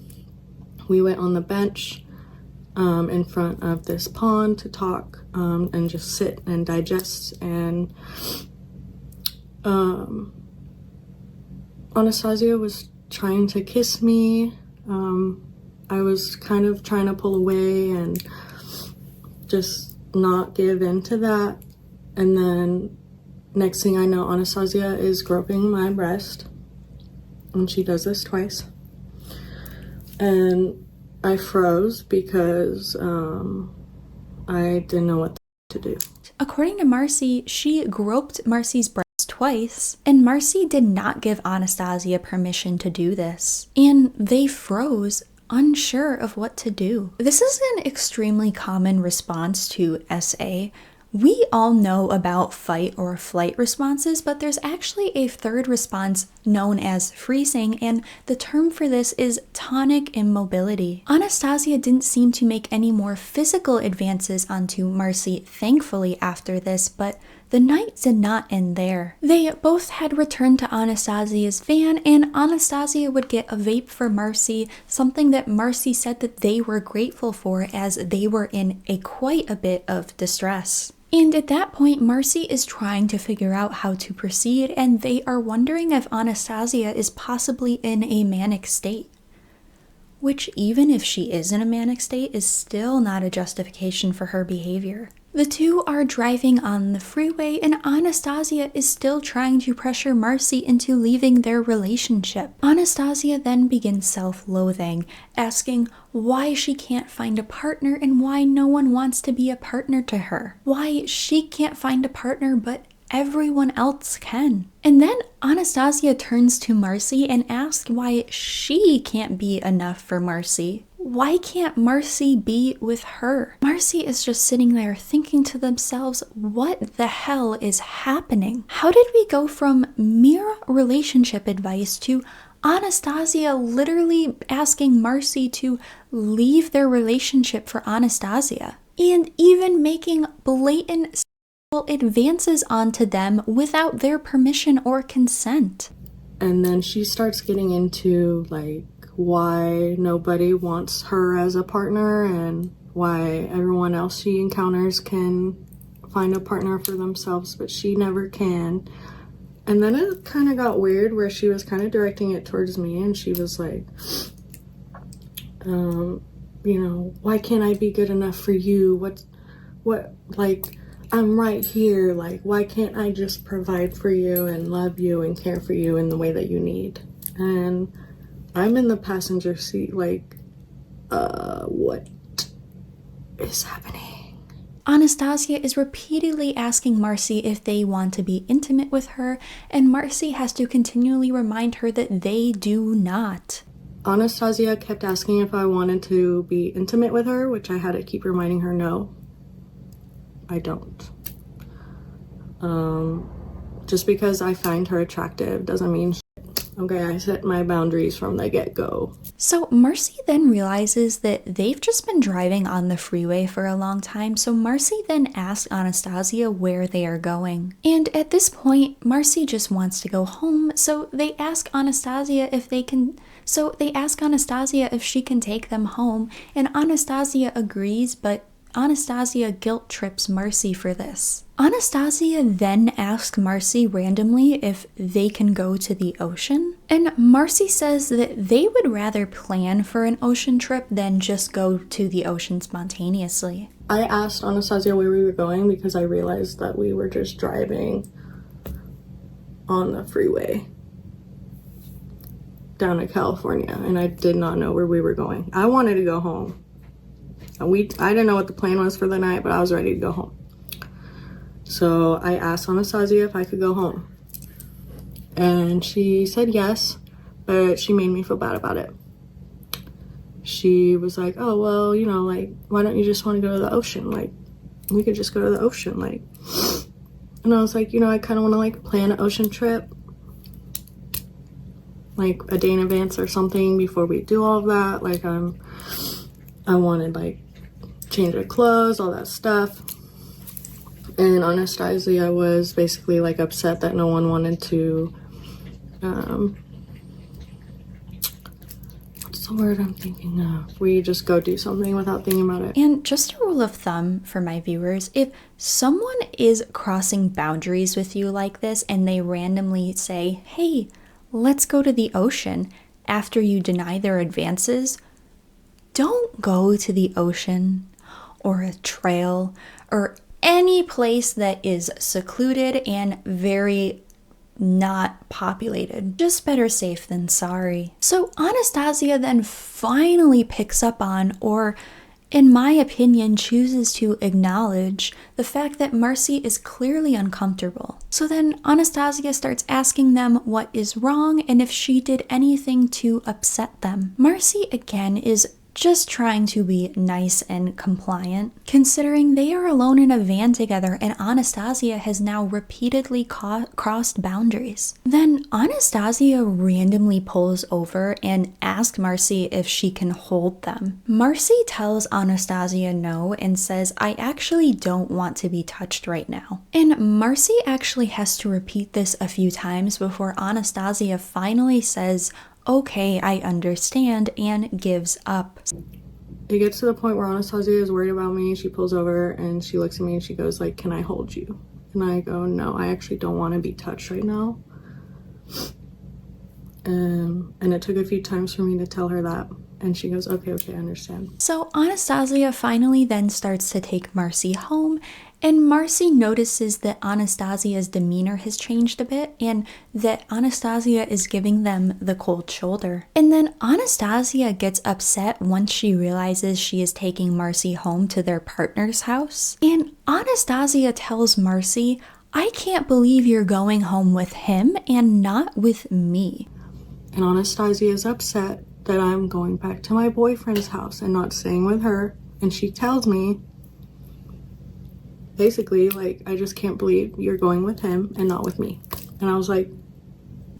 We went on the bench in front of this pond to talk and just sit and digest. And Anastasia was trying to kiss me. I was kind of trying to pull away and just not give in to that. And then next thing I know, Anastasia is groping my breast. And she does this twice. And I froze because I didn't know what to do. According to Marcy, she groped Marcy's breast twice, and Marcy did not give Anastasia permission to do this. And they froze, unsure of what to do. This is an extremely common response to SA. We all know about fight or flight responses, but there's actually a third response known as freezing, and the term for this is tonic immobility. Anastasia didn't seem to make any more physical advances onto Marcy, thankfully, after this, but the night did not end there. They both had returned to Anastasia's van, and Anastasia would get a vape for Marcy, something that Marcy said that they were grateful for as they were in quite a bit of distress. And at that point, Marcy is trying to figure out how to proceed, and they are wondering if Anastasia is possibly in a manic state. Which, even if she is in a manic state, is still not a justification for her behavior. The two are driving on the freeway, and Anastasia is still trying to pressure Marcy into leaving their relationship. Anastasia then begins self-loathing, asking why she can't find a partner and why no one wants to be a partner to her. Why she can't find a partner but everyone else can. And then Anastasia turns to Marcy and asks why she can't be enough for Marcy. Why can't Marcy be with her? Marcy is just sitting there thinking to themselves, what the hell is happening? How did we go from mere relationship advice to Anastasia literally asking Marcy to leave their relationship for Anastasia? And even making blatant sexual advances onto them without their permission or consent. And then she starts getting into like why nobody wants her as a partner and why everyone else she encounters can find a partner for themselves, but she never can. And then it kind of got weird where she was kind of directing it towards me, and she was like, you know, why can't I be good enough for you? What, like, I'm right here. Like, why can't I just provide for you and love you and care for you in the way that you need? And I'm in the passenger seat like, what? is happening? Anastasia is repeatedly asking Marcy if they want to be intimate with her, and Marcy has to continually remind her that they do not. Anastasia kept asking if I wanted to be intimate with her, which I had to keep reminding her no, I don't. Just because I find her attractive doesn't mean shit. Okay, I set my boundaries from the get-go. So Marcy then realizes that they've just been driving on the freeway for a long time, so Marcy then asks Anastasia where they are going. And at this point, Marcy just wants to go home, so they ask Anastasia if she can take them home, and Anastasia agrees, but Anastasia guilt trips Marcy for this. Anastasia then asks Marcy randomly if they can go to the ocean, and Marcy says that they would rather plan for an ocean trip than just go to the ocean spontaneously. I asked Anastasia where we were going because I realized that we were just driving on the freeway down to California, and I did not know where we were going. I wanted to go home. I didn't know what the plan was for the night, but I was ready to go home. So I asked Anastasia if I could go home. And she said yes, but she made me feel bad about it. She was like, oh, well, you know, like, why don't you just want to go to the ocean? Like, we could just go to the ocean, like. And I was like, you know, I kind of want to, like, plan an ocean trip. Like, a day in advance or something before we do all of that. Like, I wanted, like, change of clothes, all that stuff. And Anastasia was basically, like, upset that no one wanted to, what's the word I'm thinking of? We just go do something without thinking about it. And just a rule of thumb for my viewers, if someone is crossing boundaries with you like this and they randomly say, hey, let's go to the ocean, after you deny their advances, don't go to the ocean or a trail or any place that is secluded and very not populated. Just better safe than sorry. So Anastasia then finally picks up on, or in my opinion, chooses to acknowledge the fact that Marcy is clearly uncomfortable. So then Anastasia starts asking them what is wrong and if she did anything to upset them. Marcy again is just trying to be nice and compliant, considering they are alone in a van together and Anastasia has now repeatedly crossed boundaries. Then Anastasia randomly pulls over and asks Marcy if she can hold them. Marcy tells Anastasia no and says, I actually don't want to be touched right now. And Marcy actually has to repeat this a few times before Anastasia finally says, okay, I understand, and gives up. It gets to the point where Anastasia is worried about me. She pulls over and she looks at me and she goes like, can I hold you? And I go, no, I actually don't want to be touched right now. And it took a few times for me to tell her that. And she goes, okay, I understand. So Anastasia finally then starts to take Marcy home, and Marcy notices that Anastasia's demeanor has changed a bit and that Anastasia is giving them the cold shoulder. And then Anastasia gets upset once she realizes she is taking Marcy home to their partner's house. And Anastasia tells Marcy, I can't believe you're going home with him and not with me. And Anastasia is upset that I'm going back to my boyfriend's house and not staying with her. And she tells me, basically, like, I just can't believe you're going with him and not with me. And I was like,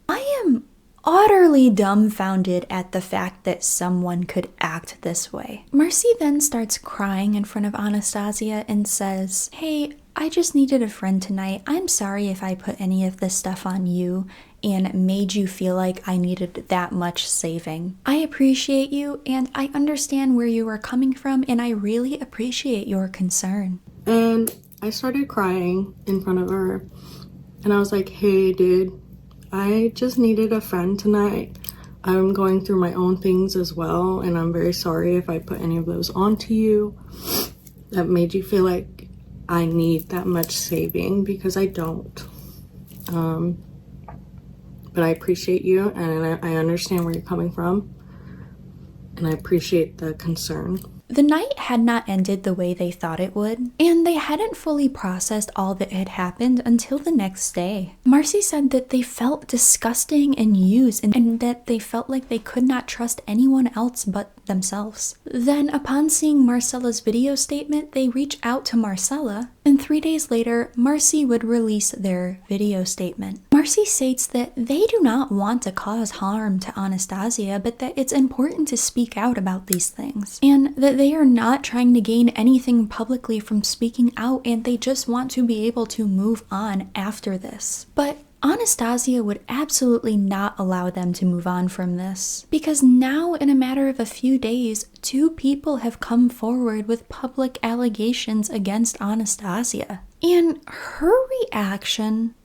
I am utterly dumbfounded at the fact that someone could act this way. Marcy then starts crying in front of Anastasia and says, hey, I just needed a friend tonight. I'm sorry if I put any of this stuff on you and made you feel like I needed that much saving. I appreciate you and I understand where you are coming from and I really appreciate your concern. And I started crying in front of her and I was like, hey dude, I just needed a friend tonight. I'm going through my own things as well and I'm very sorry if I put any of those onto you that made you feel like I need that much saving, because I don't. But I appreciate you and I understand where you're coming from and I appreciate the concern. the night had not ended the way they thought it would, and they hadn't fully processed all that had happened until the next day. Marcy said that they felt disgusting and used, and that they felt like they could not trust anyone else but themselves. Then, upon seeing Marcella's video statement, they reach out to Marcella, and 3 days later, Marcy would release their video statement. Marcy states that they do not want to cause harm to Anastasia, but that it's important to speak out about these things, and that they are not trying to gain anything publicly from speaking out, and they just want to be able to move on after this. But Anastasia would absolutely not allow them to move on from this, because now, in a matter of a few days, 2 people have come forward with public allegations against Anastasia. And her reaction,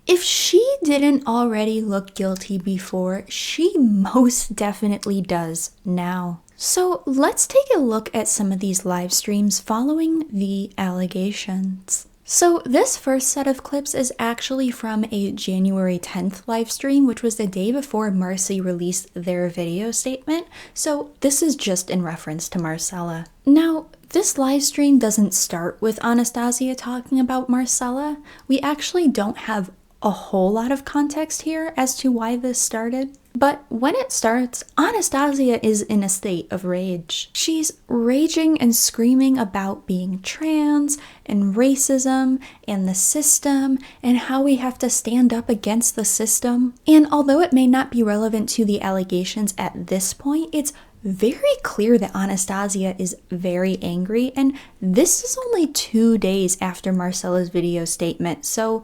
if she didn't already look guilty before, she most definitely does now. So let's take a look at some of these live streams following the allegations. So this first set of clips is actually from a January 10th live stream, which was the day before Marcy released their video statement. So this is just in reference to Marcella. Now, this live stream doesn't start with Anastasia talking about Marcella. We actually don't have a whole lot of context here as to why this started. But when it starts, Anastasia is in a state of rage. She's raging and screaming about being trans and racism and the system and how we have to stand up against the system. And although it may not be relevant to the allegations at this point, it's very clear that Anastasia is very angry, and this is only 2 days after Marcella's video statement, so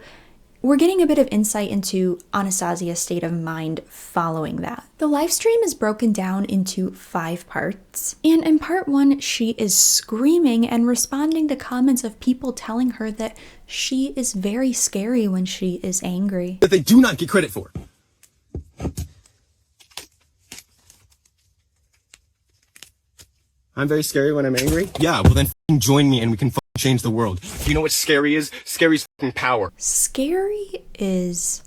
we're getting a bit of insight into Anastasia's state of mind following that. The live stream is broken down into 5 parts, and in part 1, she is screaming and responding to comments of people telling her that she is very scary when she is angry. That they do not get credit for. I'm very scary when I'm angry? Yeah, well then f***ing join me and we can f***ing change the world. You know what scary is? Scary's f***ing power. Scary is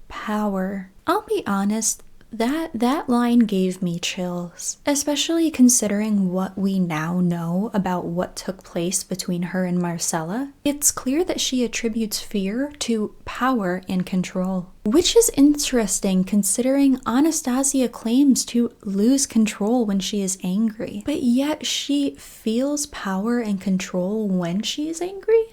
power. I'll be honest, that line gave me chills, especially considering what we now know about what took place between her and Marcella. It's clear that she attributes fear to power and control, which is interesting considering Anastasia claims to lose control when she is angry, but yet she feels power and control when she is angry?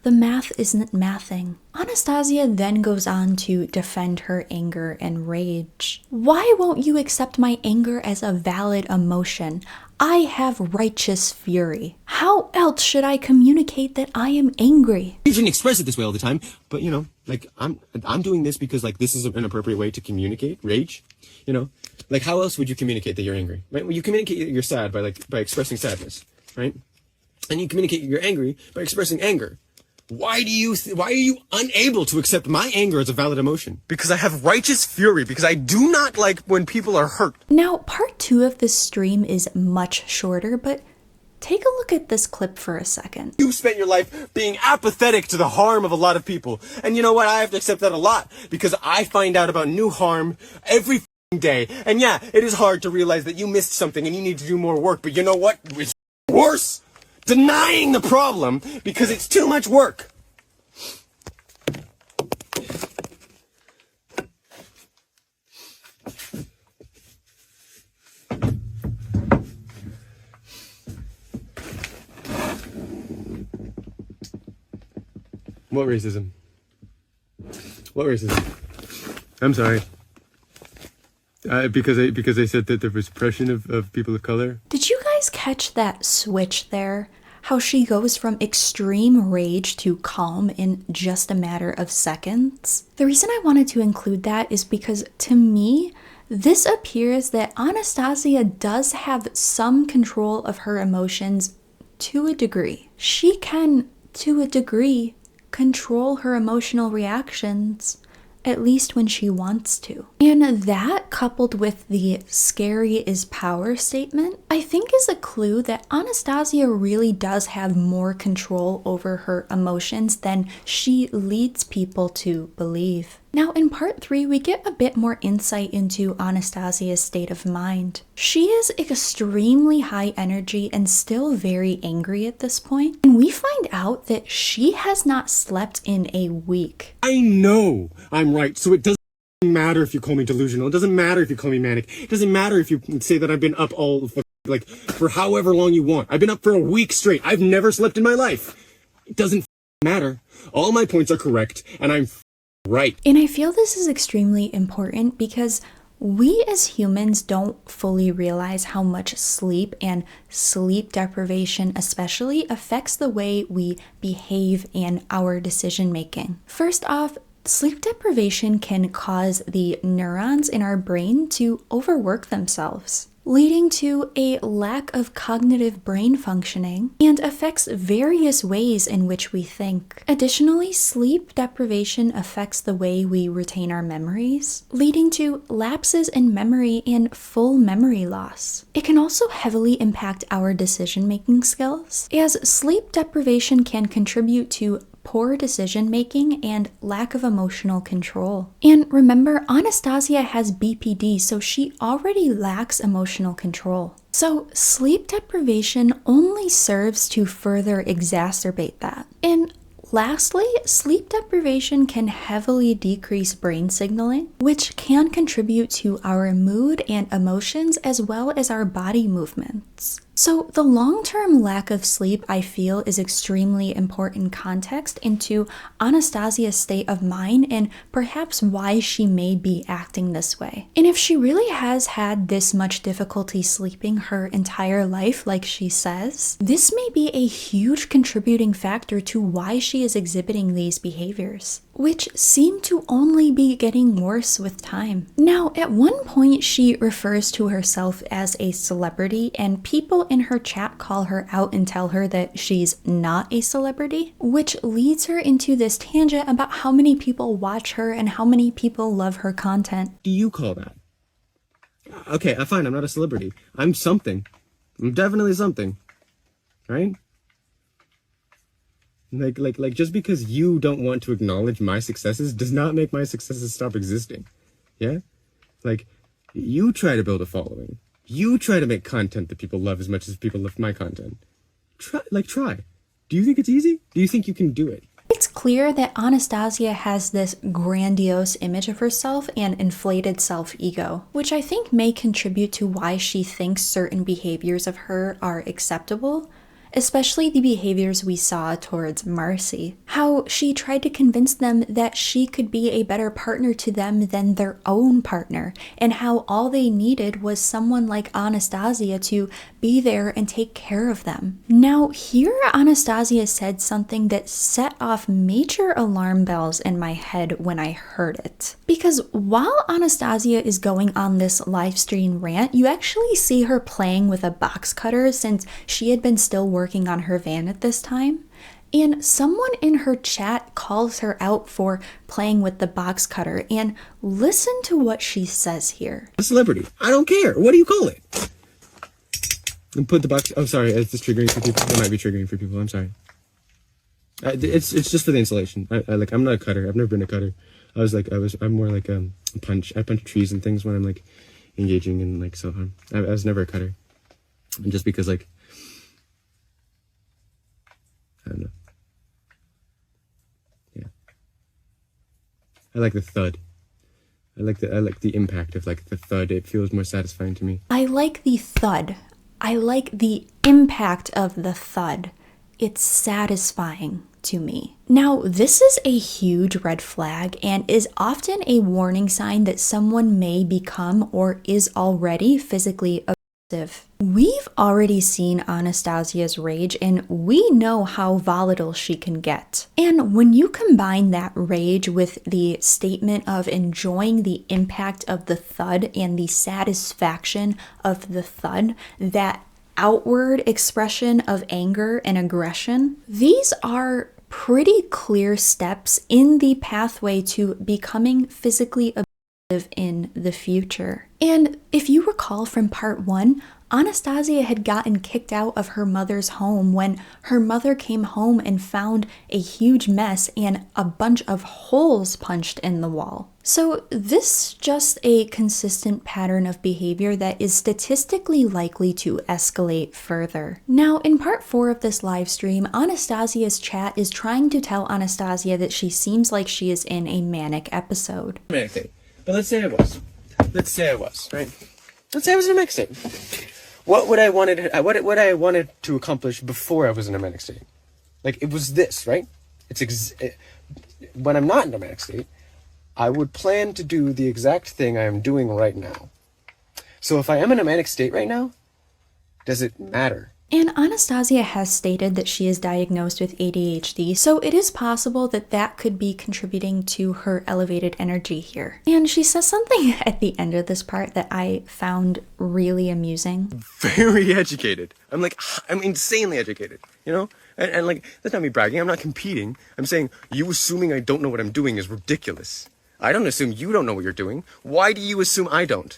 The math isn't mathing. Anastasia then goes on to defend her anger and rage. Why won't you accept my anger as a valid emotion? I have righteous fury. How else should I communicate that I am angry? You shouldn't express it this way all the time, but you know, like I'm doing this because like this is an appropriate way to communicate rage. You know, like how else would you communicate that you're angry? Right? Well, you communicate that you're sad by expressing sadness, right? And you communicate you're angry by expressing anger. Why are you unable to accept my anger as a valid emotion? Because I have righteous fury, because I do not like when people are hurt. Now, part 2 of this stream is much shorter, but take a look at this clip for a second. You've spent your life being apathetic to the harm of a lot of people. And you know what? I have to accept that a lot, because I find out about new harm every day. And yeah, it is hard to realize that you missed something and you need to do more work, but you know what? It's worse. Denying the problem because it's too much work. What racism? What racism? I'm sorry. Because they said that there was oppression of people of color. Did you guys catch that switch there? How she goes from extreme rage to calm in just a matter of seconds? The reason I wanted to include that is because, to me, this appears that Anastasia does have some control of her emotions to a degree. She can, to a degree, control her emotional reactions, at least when she wants to. And that, coupled with the scary is power statement, I think is a clue that Anastasia really does have more control over her emotions than she leads people to believe. Now in part 3, we get a bit more insight into Anastasia's state of mind. She is extremely high energy and still very angry at this point, and we find out that she has not slept in a week. I know I'm right, so it doesn't matter if you call me delusional. It doesn't matter if you call me manic. It doesn't matter if you say that I've been up all for however long you want. I've been up for a week straight. I've never slept in my life. It doesn't matter. All my points are correct, and I'm right. And I feel this is extremely important because we as humans don't fully realize how much sleep and sleep deprivation especially affects the way we behave and our decision making. First off, sleep deprivation can cause the neurons in our brain to overwork themselves, leading to a lack of cognitive brain functioning and affects various ways in which we think. Additionally, sleep deprivation affects the way we retain our memories, leading to lapses in memory and full memory loss. It can also heavily impact our decision-making skills, as sleep deprivation can contribute to poor decision making and lack of emotional control. And remember, Anastasia has BPD, so she already lacks emotional control. So sleep deprivation only serves to further exacerbate that. And lastly, sleep deprivation can heavily decrease brain signaling, which can contribute to our mood and emotions as well as our body movements. So the long-term lack of sleep, I feel, is extremely important context into Anastasia's state of mind and perhaps why she may be acting this way. And if she really has had this much difficulty sleeping her entire life, like she says, this may be a huge contributing factor to why she is exhibiting these behaviors, which seem to only be getting worse with time. Now, at one point, she refers to herself as a celebrity, and people in her chat call her out and tell her that she's not a celebrity, which leads her into this tangent about how many people watch her and how many people love her content. Do you call that? Okay, fine, I'm not a celebrity. I'm something. I'm definitely something. Right? Like just because you don't want to acknowledge my successes does not make my successes stop existing. Yeah? Like, you try to build a following. You try to make content that people love as much as people love my content. Try. Do you think it's easy? Do you think you can do it? It's clear that Anastasia has this grandiose image of herself and inflated self-ego, which I think may contribute to why she thinks certain behaviors of her are acceptable, especially the behaviors we saw towards Marcy. How she tried to convince them that she could be a better partner to them than their own partner, and how all they needed was someone like Anastasia to be there and take care of them. Now, here Anastasia said something that set off major alarm bells in my head when I heard it. Because while Anastasia is going on this live stream rant, you actually see her playing with a box cutter since she had been still working on her van at this time. And someone in her chat calls her out for playing with the box cutter, and listen to what she says here. A celebrity. I don't care. What do you call it? And put the box. Oh, sorry. It's just triggering for people. It might be triggering for people. I'm sorry. It's just for the installation. I'm not a cutter. I've never been a cutter. I'm more like a punch. I punch trees and things when I'm like engaging in like self-harm. I was never a cutter. And just because like, I don't know. Yeah. I like the thud. I like the impact of like the thud. It feels more satisfying to me. I like the thud. I like the impact of the thud. It's satisfying to me. Now, this is a huge red flag and is often a warning sign that someone may become or is already physically abusive. We've already seen Anastasia's rage and we know how volatile she can get. And when you combine that rage with the statement of enjoying the impact of the thud and the satisfaction of the thud, that outward expression of anger and aggression, these are pretty clear steps in the pathway to becoming physically abusive. in the future. And if you recall from part 1, Anastasia had gotten kicked out of her mother's home when her mother came home and found a huge mess and a bunch of holes punched in the wall. So this is just a consistent pattern of behavior that is statistically likely to escalate further. Now, in part 4 of this live stream, Anastasia's chat is trying to tell Anastasia that she seems like she is in a manic episode. Manic state. But let's say I was. Right? Let's say I was in a manic state. What I wanted to accomplish before I was in a manic state. Like, it was this, right? When I'm not in a manic state, I would plan to do the exact thing I am doing right now. So if I am in a manic state right now, does it matter? And Anastasia has stated that she is diagnosed with ADHD, so it is possible that that could be contributing to her elevated energy here. And she says something at the end of this part that I found really amusing. Very educated. I'm insanely educated, you know? And like, that's not me bragging, I'm not competing. I'm saying, you assuming I don't know what I'm doing is ridiculous. I don't assume you don't know what you're doing. Why do you assume I don't?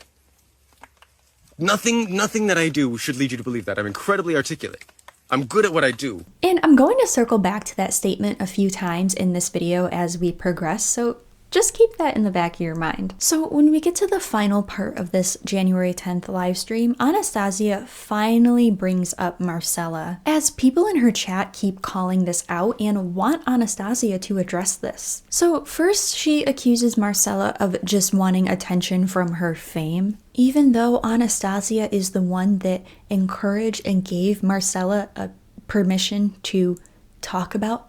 Nothing that I do should lead you to believe that. I'm incredibly articulate. I'm good at what I do. And I'm going to circle back to that statement a few times in this video as we progress, so just keep that in the back of your mind. So when we get to the final part of this January 10th live stream, Anastasia finally brings up Marcella, as people in her chat keep calling this out and want Anastasia to address this. So first, she accuses Marcella of just wanting attention from her fame, even though Anastasia is the one that encouraged and gave Marcella a permission to talk about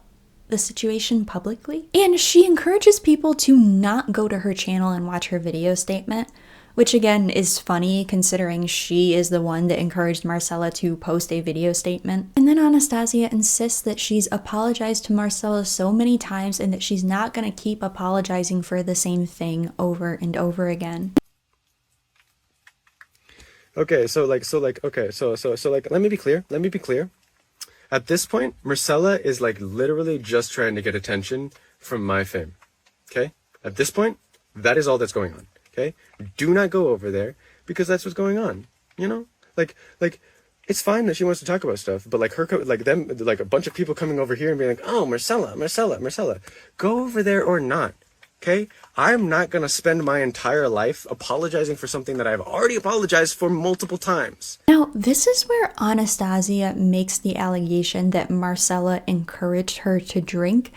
the situation publicly. And she encourages people to not go to her channel and watch her video statement, which again is funny considering she is the one that encouraged Marcella to post a video statement. And then Anastasia insists that she's apologized to Marcella so many times and that she's not going to keep apologizing for the same thing over and over again. Okay, so let me be clear. At this point, Marcella is like literally just trying to get attention from my fame. Okay? At this point, that is all that's going on. Okay? Do not go over there because that's what's going on. You know? Like it's fine that she wants to talk about stuff, but like a bunch of people coming over here and being like, "Oh, Marcella. Go over there or not." Okay? I'm not going to spend my entire life apologizing for something that I've already apologized for multiple times. Now, this is where Anastasia makes the allegation that Marcella encouraged her to drink,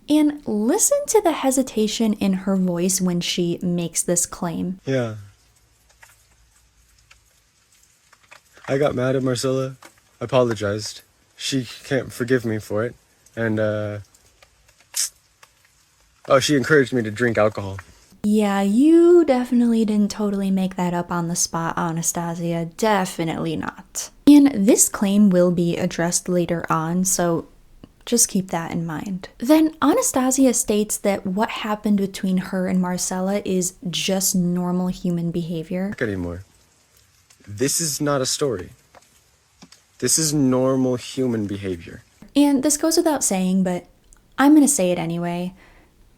and listen to the hesitation in her voice when she makes this claim. Yeah. I got mad at Marcella, apologized. She can't forgive me for it, and she encouraged me to drink alcohol. Yeah, you definitely didn't totally make that up on the spot, Anastasia. Definitely not. And this claim will be addressed later on, so just keep that in mind. Then Anastasia states that what happened between her and Marcella is just normal human behavior. Not anymore. This is not a story. This is normal human behavior. And this goes without saying, but I'm gonna say it anyway.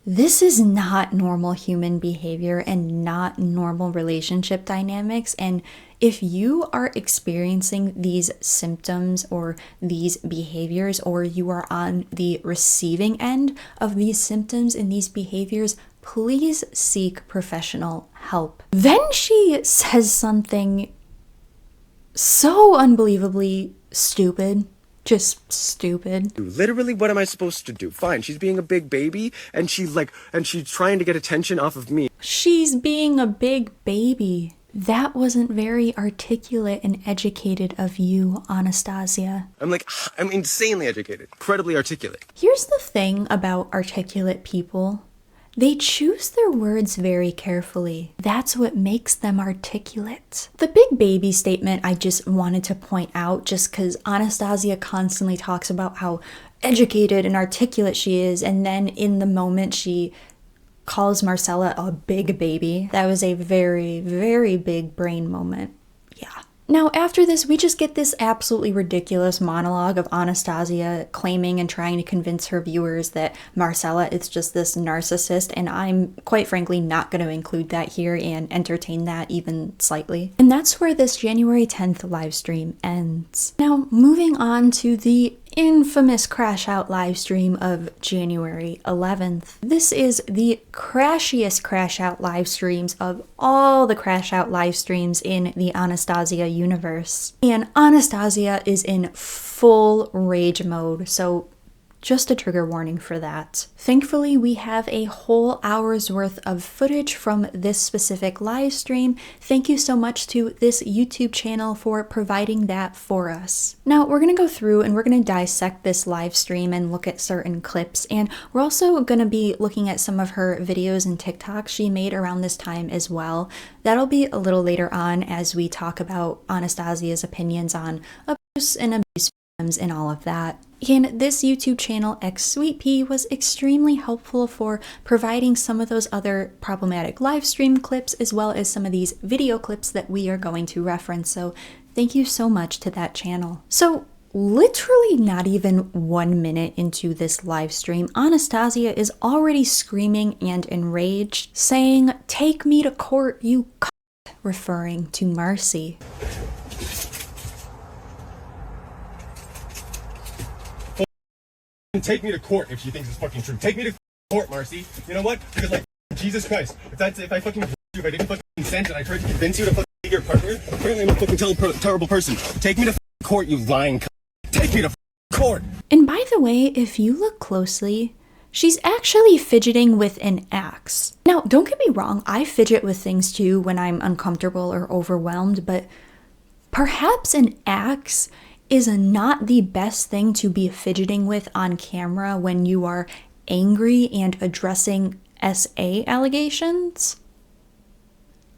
This is not normal human behavior and not normal relationship dynamics. And if you are experiencing these symptoms or these behaviors, or you are on the receiving end of these symptoms and these behaviors, please seek professional help. Then she says something so unbelievably stupid. Just stupid. Literally, what am I supposed to do? Fine, she's being a big baby, and she's trying to get attention off of me. She's being a big baby. That wasn't very articulate and educated of you, Anastasia. I'm insanely educated, incredibly articulate. Here's the thing about articulate people. They choose their words very carefully. That's what makes them articulate. The big baby statement I just wanted to point out, just because Anastasia constantly talks about how educated and articulate she is, and then in the moment she calls Marcella a big baby. That was a very, very big brain moment. Yeah. Now, after this, we just get this absolutely ridiculous monologue of Anastasia claiming and trying to convince her viewers that Marcella is just this narcissist, and I'm quite frankly not going to include that here and entertain that even slightly. And that's where this January 10th live stream ends. Now, moving on to the infamous crash out live stream of January 11th. This is the crashiest crash out live streams of all the crash out live streams in the Anastasia universe. And Anastasia is in full rage mode, so just a trigger warning for that. Thankfully, we have a whole hour's worth of footage from this specific live stream. Thank you so much to this YouTube channel for providing that for us. Now, we're going to go through and we're going to dissect this live stream and look at certain clips, and we're also going to be looking at some of her videos and TikToks she made around this time as well. That'll be a little later on as we talk about Anastasia's opinions on abuse and abuse victims and all of that. And this YouTube channel, Exsweetpea, was extremely helpful for providing some of those other problematic live stream clips as well as some of these video clips that we are going to reference. So thank you so much to that channel. So literally not even 1 minute into this live stream, Anastasia is already screaming and enraged, saying, "Take me to court, you c***," referring to Marcy. Take me to court if she thinks it's fucking true. Take me to court, Marcy. You know what? Because, like, Jesus Christ, if I fucking if I didn't fucking consent and I tried to convince you to fucking be your partner, apparently I'm a fucking terrible person. Take me to court, you lying c***. Take me to court. And by the way, if you look closely, she's actually fidgeting with an axe. Now, don't get me wrong, I fidget with things too when I'm uncomfortable or overwhelmed, but perhaps an axe is not the best thing to be fidgeting with on camera when you are angry and addressing SA allegations.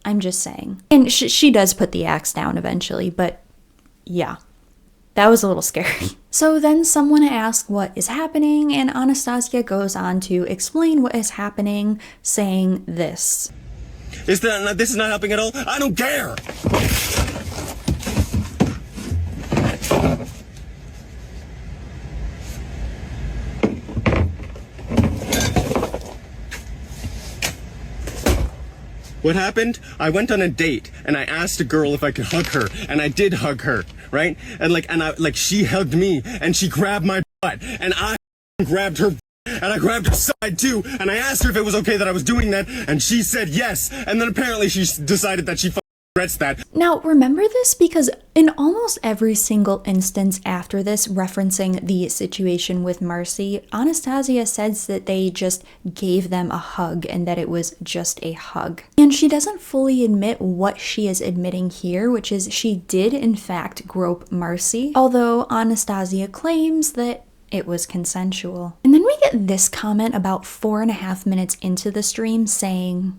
I'm just saying. And she does put the axe down eventually, but yeah, that was a little scary. So then someone asked what is happening, and Anastasia goes on to explain what is happening, saying this. This is not helping at all. I don't care. What happened? I went on a date and I asked a girl if I could hug her, and I did hug her, right? And she hugged me and she grabbed my butt and I grabbed her and I grabbed her side too, and I asked her if it was okay that I was doing that, and she said yes, and then apparently she decided that she regrets that. Now, remember this because in almost every single instance after this referencing the situation with Marcy, Anastasia says that they just gave them a hug and that it was just a hug. And she doesn't fully admit what she is admitting here, which is she did in fact grope Marcy, although Anastasia claims that it was consensual. And then we get this comment about 4.5 minutes into the stream saying,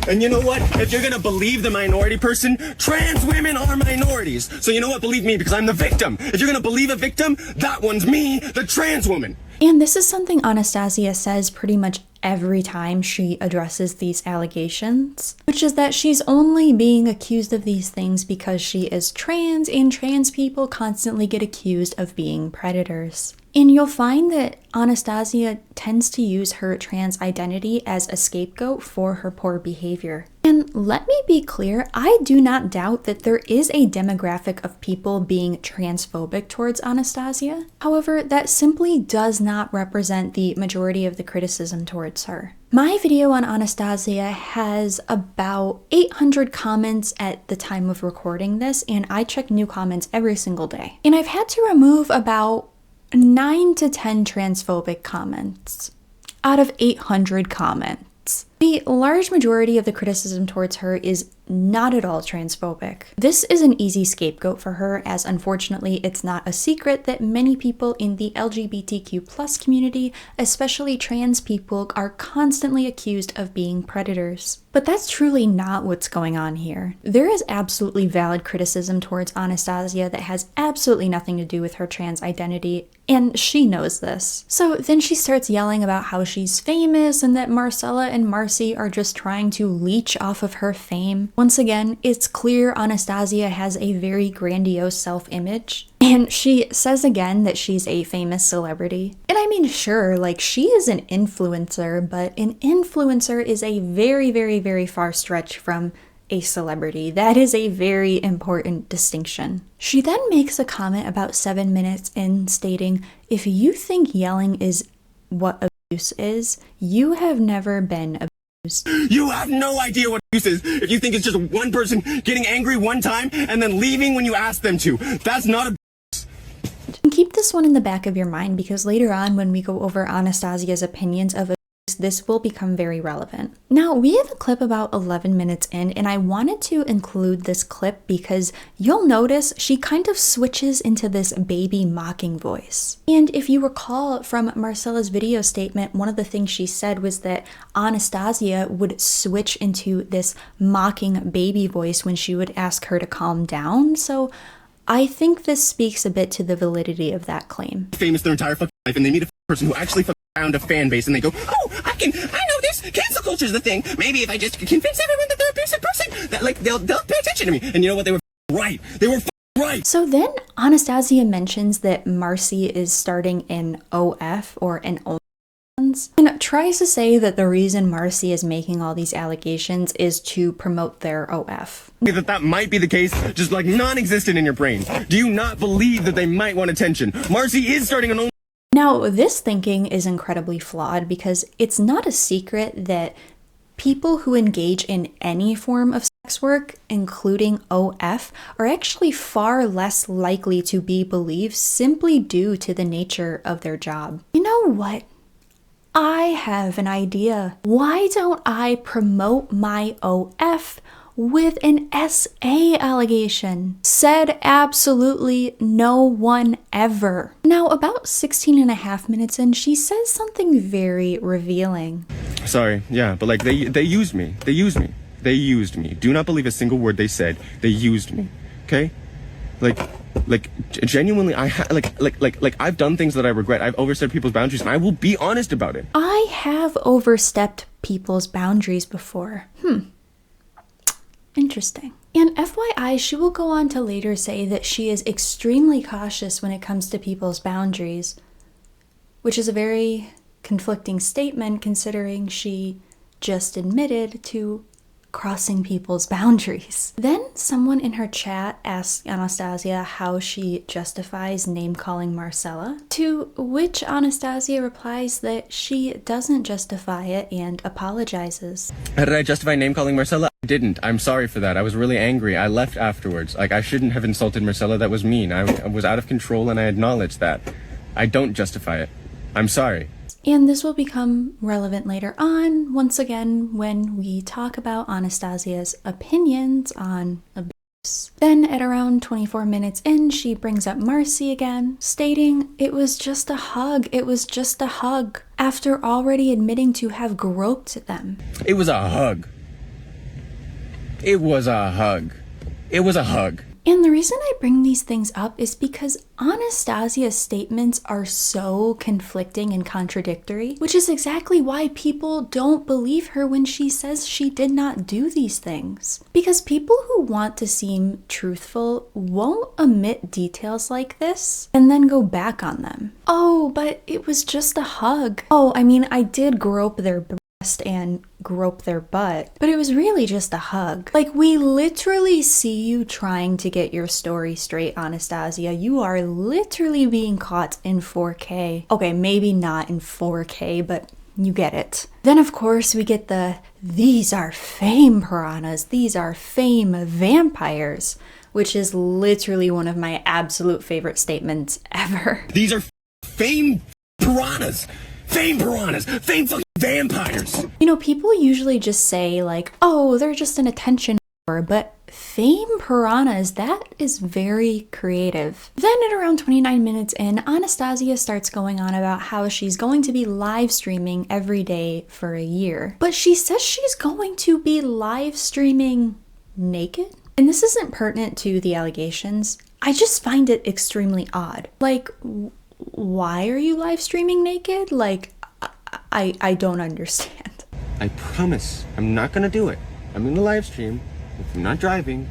"And you know what? If you're gonna believe the minority person, trans women are minorities. So you know what? Believe me, because I'm the victim. If you're gonna believe a victim, that one's me, the trans woman." And this is something Anastasia says pretty much every time she addresses these allegations, which is that she's only being accused of these things because she is trans, and trans people constantly get accused of being predators. And you'll find that Anastasia tends to use her trans identity as a scapegoat for her poor behavior. And let me be clear, I do not doubt that there is a demographic of people being transphobic towards Anastasia. However, that simply does not represent the majority of the criticism towards her. My video on Anastasia has about 800 comments at the time of recording this, and I check new comments every single day. And I've had to remove about 9 to 10 transphobic comments out of 800 comments. The large majority of the criticism towards her is not at all transphobic. This is an easy scapegoat for her, as unfortunately it's not a secret that many people in the LGBTQ+ community, especially trans people, are constantly accused of being predators. But that's truly not what's going on here. There is absolutely valid criticism towards Anastasia that has absolutely nothing to do with her trans identity, and she knows this. So then she starts yelling about how she's famous and that Marcella and Marcy Marcy are just trying to leech off of her fame. Once again, it's clear Anastasia has a very grandiose self-image. And she says again that she's a famous celebrity. And I mean, sure, like, she is an influencer, but an influencer is a very, very, very far stretch from a celebrity. That is a very important distinction. She then makes a comment about 7 minutes in, stating, if you think yelling is what abuse is, you have never been abused. You have no idea what abuse is if you think it's just one person getting angry one time and then leaving when you ask them to. That's not abuse. And keep this one in the back of your mind, because later on when we go over Anastasia's opinions of abuse, this will become very relevant. Now, we have a clip about 11 minutes in, and I wanted to include this clip because you'll notice she kind of switches into this baby mocking voice. And if you recall from Marcella's video statement, one of the things she said was that Anastasia would switch into this mocking baby voice when she would ask her to calm down. So I think this speaks a bit to the validity of that claim. Famous their entire fucking life, and they meet a person who actually found a fan base, and they go, oh, I know this, cancel culture's the thing. Maybe if I just convince everyone that they're an abusive person, that like they'll pay attention to me. And you know what? They were right. They were right. So then Anastasia mentions that Marcy is starting an OF, or an OnlyFans, and tries to say that the reason Marcy is making all these allegations is to promote their OF. That might be the case, just like non-existent in your brain. Do you not believe that they might want attention? Marcy is starting an OnlyFans. Now, this thinking is incredibly flawed, because it's not a secret that people who engage in any form of sex work, including OF, are actually far less likely to be believed simply due to the nature of their job. You know what? I have an idea. Why don't I promote my OF with an SA allegation? Said absolutely no one ever. Now, about 16 and a half minutes in, she says something very revealing. Sorry, yeah, but like they used me. They used me. They used me. Do not believe a single word they said. They used me. Okay? Like genuinely, I've done things that I regret. I've overstepped people's boundaries, and I will be honest about it. I have overstepped people's boundaries before. Interesting. And FYI, she will go on to later say that she is extremely cautious when it comes to people's boundaries, which is a very conflicting statement considering she just admitted to crossing people's boundaries. Then someone in her chat asks Anastasia how she justifies name-calling Marcella, to which Anastasia replies that she doesn't justify it and apologizes. How did I justify name-calling Marcella? I didn't. I'm sorry for that. I was really angry. I left afterwards. Like, I shouldn't have insulted Marcella. That was mean. I was out of control, and I acknowledge that. I don't justify it. I'm sorry. And this will become relevant later on, once again, when we talk about Anastasia's opinions on abuse. Then at around 24 minutes in, she brings up Marcy again, stating it was just a hug, it was just a hug, after already admitting to have groped them. It was a hug. It was a hug. It was a hug. And the reason I bring these things up is because Anastasia's statements are so conflicting and contradictory, which is exactly why people don't believe her when she says she did not do these things. Because people who want to seem truthful won't omit details like this and then go back on them. Oh, but it was just a hug. Oh, I mean, I did grope their breast and grope their butt, but it was really just a hug. Like, we literally see you trying to get your story straight, Anastasia. You are literally being caught in 4K. Okay, maybe not in 4K, but you get it. Then of course we get these are fame piranhas, these are fame vampires, which is literally one of my absolute favorite statements ever. These are fame piranhas. Fame piranhas. Fame fucking vampires. You know, people usually just say like, oh, they're just an attention whore, but fame piranhas, that is very creative. Then at around 29 minutes in, Anastasia starts going on about how she's going to be live streaming every day for a year. But she says she's going to be live streaming naked? And this isn't pertinent to the allegations. I just find it extremely odd. Like, why are you live streaming naked? Like, I don't understand. I promise I'm not gonna do it. I'm in the live stream. If I'm not driving,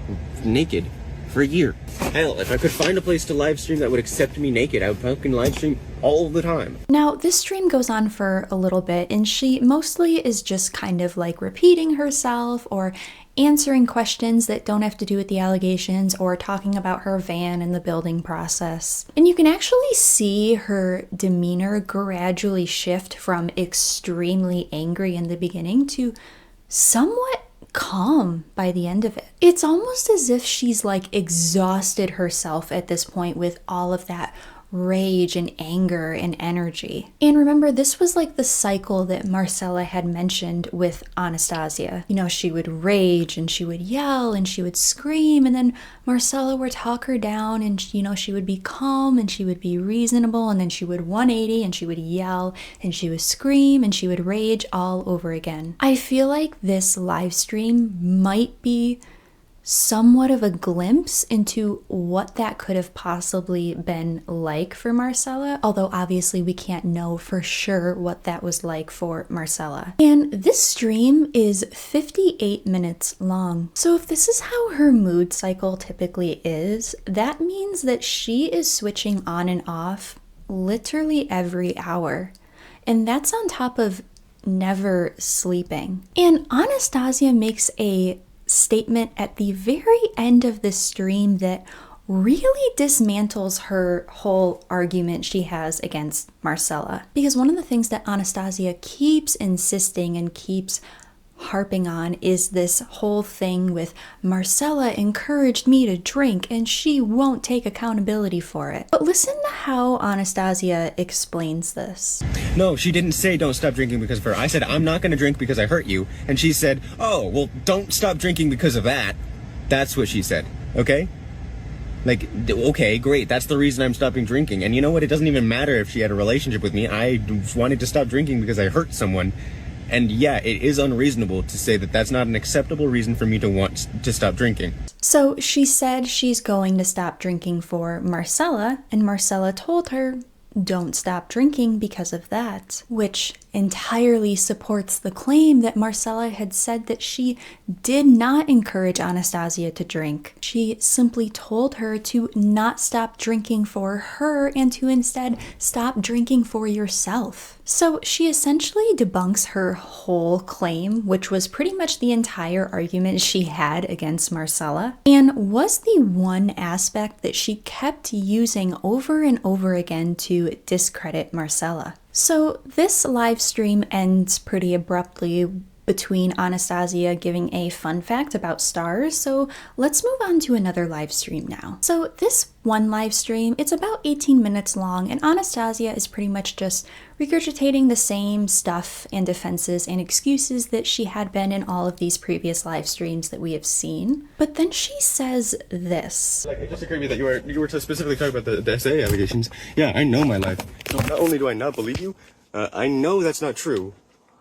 I'm naked for a year. Hell, if I could find a place to live stream that would accept me naked, I would fucking live stream all the time. Now, this stream goes on for a little bit, and she mostly is just kind of like repeating herself or answering questions that don't have to do with the allegations or talking about her van and the building process. And you can actually see her demeanor gradually shift from extremely angry in the beginning to somewhat calm by the end of it. It's almost as if she's like exhausted herself at this point with all of that rage and anger and energy. And remember, this was like the cycle that Marcella had mentioned with Anastasia. You know, she would rage and she would yell and she would scream, and then Marcella would talk her down, and you know, she would be calm and she would be reasonable, and then she would 180 and she would yell and she would scream and she would rage all over again. I feel like this live stream might be somewhat of a glimpse into what that could have possibly been like for Marcella, although obviously we can't know for sure what that was like for Marcella. And this stream is 58 minutes long. So if this is how her mood cycle typically is, that means that she is switching on and off literally every hour. And that's on top of never sleeping. And Anastasia makes a statement at the very end of the stream that really dismantles her whole argument she has against Marcella. Because one of the things that Anastasia keeps insisting and keeps harping on is this whole thing with Marcella encouraged me to drink and she won't take accountability for it. But listen to how Anastasia explains this. No, she didn't say don't stop drinking because of her. I said I'm not gonna drink because I hurt you. And she said, oh, well, don't stop drinking because of that. That's what she said, okay? Like, okay, great, that's the reason I'm stopping drinking. And you know what, it doesn't even matter if she had a relationship with me. I wanted to stop drinking because I hurt someone. And yeah, it is unreasonable to say that that's not an acceptable reason for me to want to stop drinking. So she said she's going to stop drinking for Marcella, and Marcella told her, don't stop drinking because of that, which entirely supports the claim that Marcella had said that she did not encourage Anastasia to drink. She simply told her to not stop drinking for her and to instead stop drinking for yourself. So she essentially debunks her whole claim, which was pretty much the entire argument she had against Marcella, and was the one aspect that she kept using over and over again to discredit Marcella. So this live stream ends pretty abruptly between Anastasia giving a fun fact about stars, so let's move on to another live stream now. So this one live stream, it's about 18 minutes long, and Anastasia is pretty much just regurgitating the same stuff and defenses and excuses that she had been in all of these previous live streams that we have seen. But then she says this. Like, I disagree with that. You were specifically talking about the SA allegations. Yeah, I know my life. So not only do I not believe you, I know that's not true.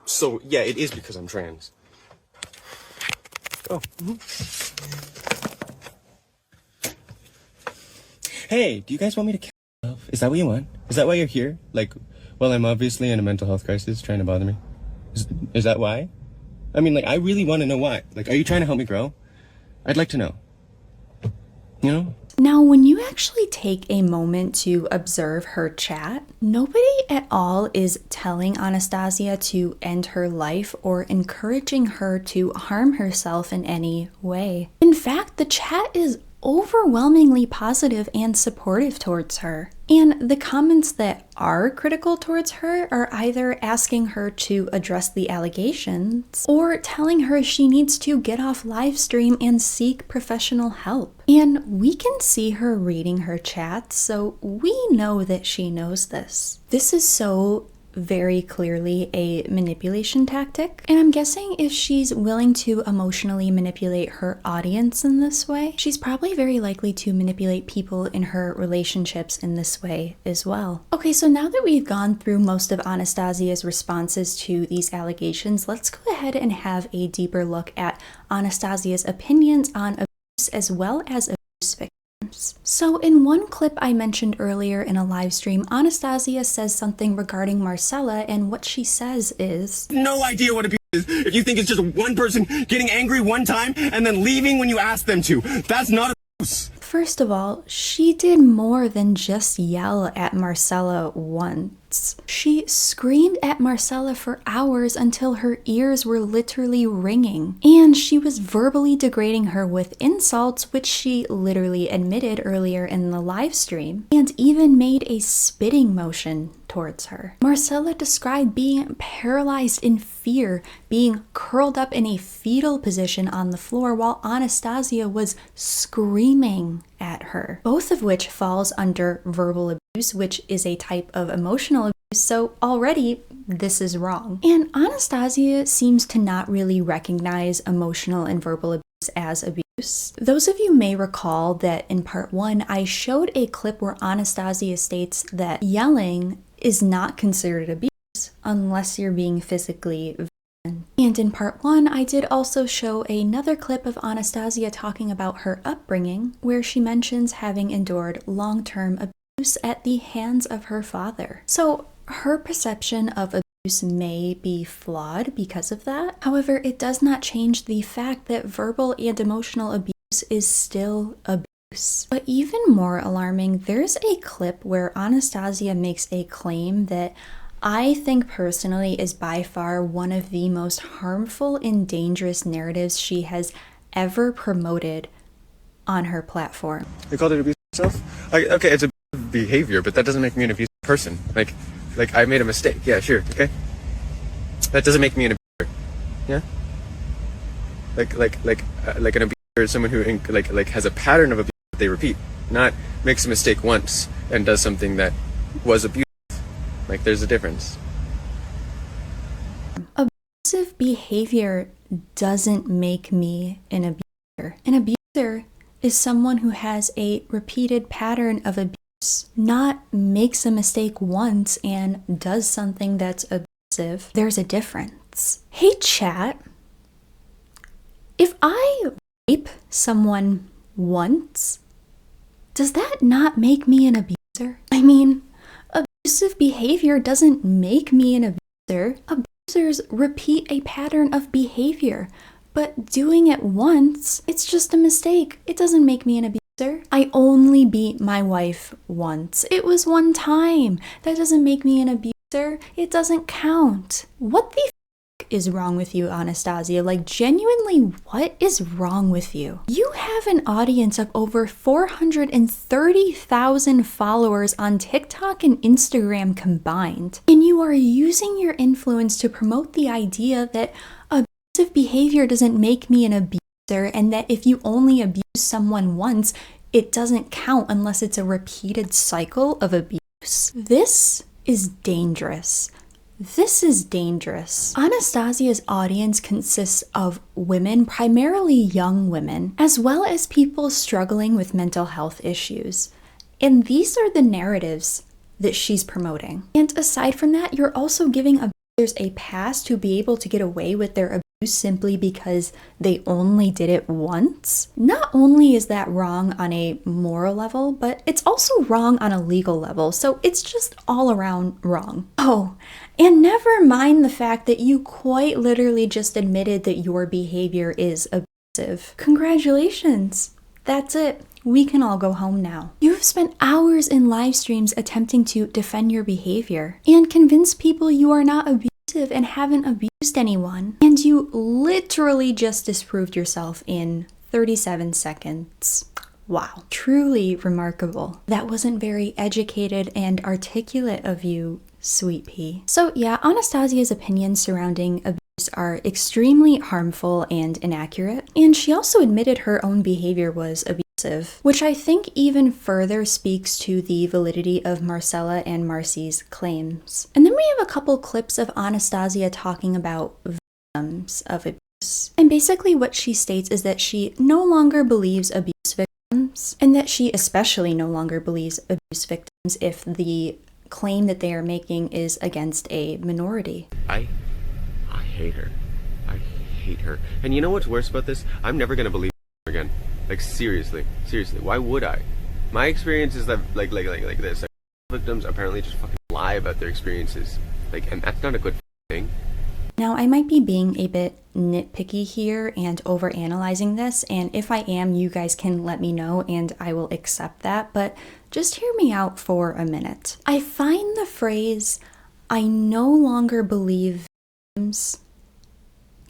So, yeah, it is because I'm trans. Oh. Hey, do you guys want me to kill myself? Is that what you want? Is that why you're here? Like, well, I'm obviously in a mental health crisis trying to bother me. Is that why? I mean, like, I really want to know why. Like, are you trying to help me grow? I'd like to know. You know? Now, when you actually take a moment to observe her chat, nobody at all is telling Anastasia to end her life or encouraging her to harm herself in any way. In fact, the chat is overwhelmingly positive and supportive towards her. And the comments that are critical towards her are either asking her to address the allegations or telling her she needs to get off live stream and seek professional help. And we can see her reading her chat, so we know that she knows this. This is so very clearly a manipulation tactic, and I'm guessing if she's willing to emotionally manipulate her audience in this way, she's probably very likely to manipulate people in her relationships in this way as well. Okay, so now that we've gone through most of Anastasia's responses to these allegations, let's go ahead and have a deeper look at Anastasia's opinions on abuse as well as abuse victims. abuse. So in one clip I mentioned earlier in a live stream, Anastasia says something regarding Marcella, and what she says is, No idea what abuse is if you think it's just one person getting angry one time and then leaving when you ask them to. That's not abuse. First of all, she did more than just yell at Marcella once. She screamed at Marcella for hours until her ears were literally ringing. And she was verbally degrading her with insults, which she literally admitted earlier in the live stream, and even made a spitting motion towards her. Marcella described being paralyzed in fear, being curled up in a fetal position on the floor while Anastasia was screaming at her, both of which falls under verbal abuse, which is a type of emotional abuse, so already this is wrong. And Anastasia seems to not really recognize emotional and verbal abuse as abuse. Those of you may recall that in part 1, I showed a clip where Anastasia states that yelling is not considered abuse unless you're being physically violent. And in part 1, I did also show another clip of Anastasia talking about her upbringing, where she mentions having endured long-term abuse at the hands of her father. So her perception of abuse may be flawed because of that. However, it does not change the fact that verbal and emotional abuse is still abuse. But even more alarming, there's a clip where Anastasia makes a claim that I think personally is by far one of the most harmful and dangerous narratives she has ever promoted on her platform. They called it abuse itself? Okay, it's abusive behavior, but that doesn't make me an abusive person. Like I made a mistake. Yeah, sure, okay? That doesn't make me an abuser. Yeah? Like an abuser is someone who has a pattern of abuse that they repeat, not makes a mistake once and does something that was abusive. Like, there's a difference. Abusive behavior doesn't make me an abuser. An abuser is someone who has a repeated pattern of abuse, not makes a mistake once and does something that's abusive. There's a difference. Hey chat, if I rape someone once, does that not make me an abuser? I mean, abusive behavior doesn't make me an abuser. Abusers repeat a pattern of behavior, but doing it once, it's just a mistake. It doesn't make me an abuser. I only beat my wife once. It was one time. That doesn't make me an abuser. It doesn't count. What the is wrong with you, Anastasia? Like, genuinely, what is wrong with you? You have an audience of over 430,000 followers on TikTok and Instagram combined, and you are using your influence to promote the idea that abusive behavior doesn't make me an abuser, and that if you only abuse someone once, it doesn't count unless it's a repeated cycle of abuse. This is dangerous. This is dangerous. Anastasia's audience consists of women, primarily young women, as well as people struggling with mental health issues. And these are the narratives that she's promoting. And aside from that, you're also giving abusers a pass to be able to get away with their abuse simply because they only did it once. Not only is that wrong on a moral level, but it's also wrong on a legal level. So it's just all around wrong. Oh, and never mind the fact that you quite literally just admitted that your behavior is abusive. Congratulations. That's it. We can all go home now. You've spent hours in live streams attempting to defend your behavior and convince people you are not abusive and haven't abused anyone. And you literally just disproved yourself in 37 seconds. Wow, truly remarkable. That wasn't very educated and articulate of you, Exsweetpea. So yeah, Anastasia's opinions surrounding abuse are extremely harmful and inaccurate, and she also admitted her own behavior was abusive, which I think even further speaks to the validity of Marcella and Marcy's claims. And then we have a couple clips of Anastasia talking about victims of abuse. And basically what she states is that she no longer believes abuse victims, and that she especially no longer believes abuse victims if the claim that they are making is against a minority. I hate her. I hate her. And you know what's worse about this? I'm never gonna believe her again. Like, seriously. Why would I? My experience is that like this. Like, victims apparently just fucking lie about their experiences. Like, and that's not a good thing. Now, I might be being a bit nitpicky here and overanalyzing this, and if I am, you guys can let me know and I will accept that, but just hear me out for a minute. I find the phrase, "I no longer believe victims,"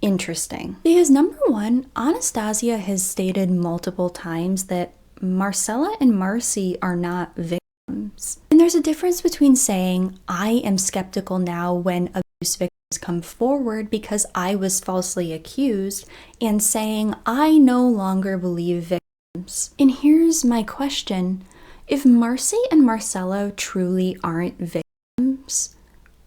interesting. Because number one, Anastasia has stated multiple times that Marcella and Marcy are not victims. And there's a difference between saying, "I am skeptical now when abuse victims come forward because I was falsely accused," and saying, "I no longer believe victims." And here's my question. If Marcy and Marcella truly aren't victims,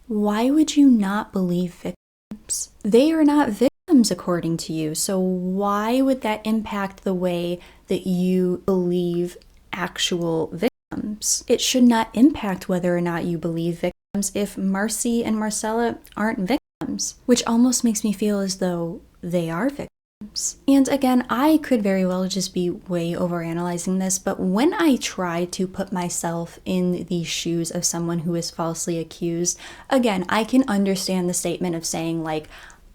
why would you not believe victims? They are not victims according to you, so why would that impact the way that you believe actual victims? It should not impact whether or not you believe victims if Marcy and Marcella aren't victims, which almost makes me feel as though they are victims. And again, I could very well just be way overanalyzing this, but when I try to put myself in the shoes of someone who is falsely accused, again, I can understand the statement of saying, like,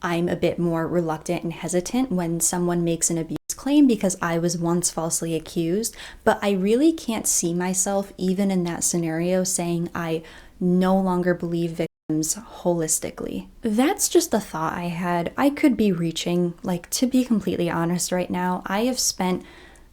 I'm a bit more reluctant and hesitant when someone makes an abuse claim because I was once falsely accused, but I really can't see myself, even in that scenario, saying I no longer believe victims holistically. That's just a thought I had. I could be reaching. Like, to be completely honest right now, I have spent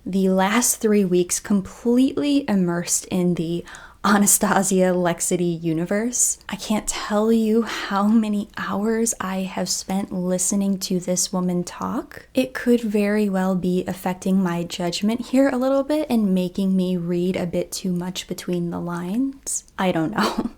the last 3 weeks completely immersed in the Anastasia Lexity universe. I can't tell you how many hours I have spent listening to this woman talk. It could very well be affecting my judgment here a little bit and making me read a bit too much between the lines. I don't know.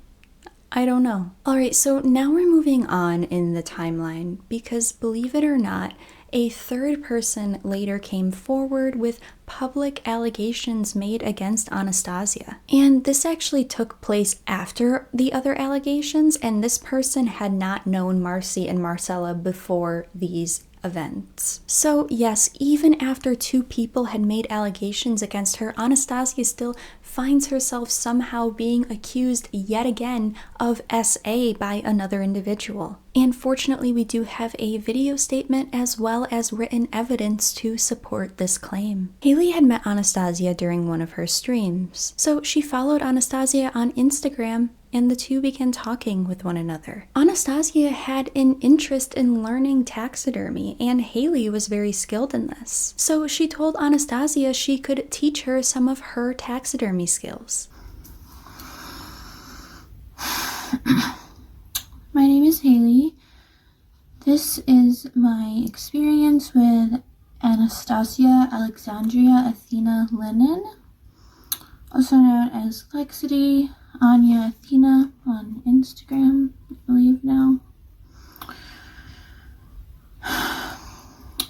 I don't know. Alright, so now we're moving on in the timeline because, believe it or not, a third person later came forward with public allegations made against Anastasia. And this actually took place after the other allegations, and this person had not known Marcy and Marcella before these events. So yes, even after 2 people had made allegations against her, Anastasia still finds herself somehow being accused yet again of SA by another individual. And fortunately, we do have a video statement as well as written evidence to support this claim. Haylee had met Anastasia during one of her streams, so she followed Anastasia on Instagram and the two began talking with one another. Anastasia had an interest in learning taxidermy, and Haylee was very skilled in this. So she told Anastasia she could teach her some of her taxidermy skills. My name is Haylee. This is my experience with Anastasia Alexandria Athena Lennon, also known as Lexity, Anya Athena on Instagram, I believe now.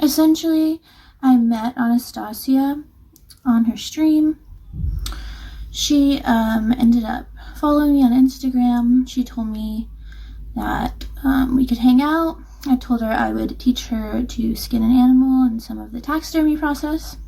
Essentially, I met Anastasia on her stream. She ended up following me on Instagram. She told me that we could hang out. I told her I would teach her to skin an animal and some of the taxidermy process.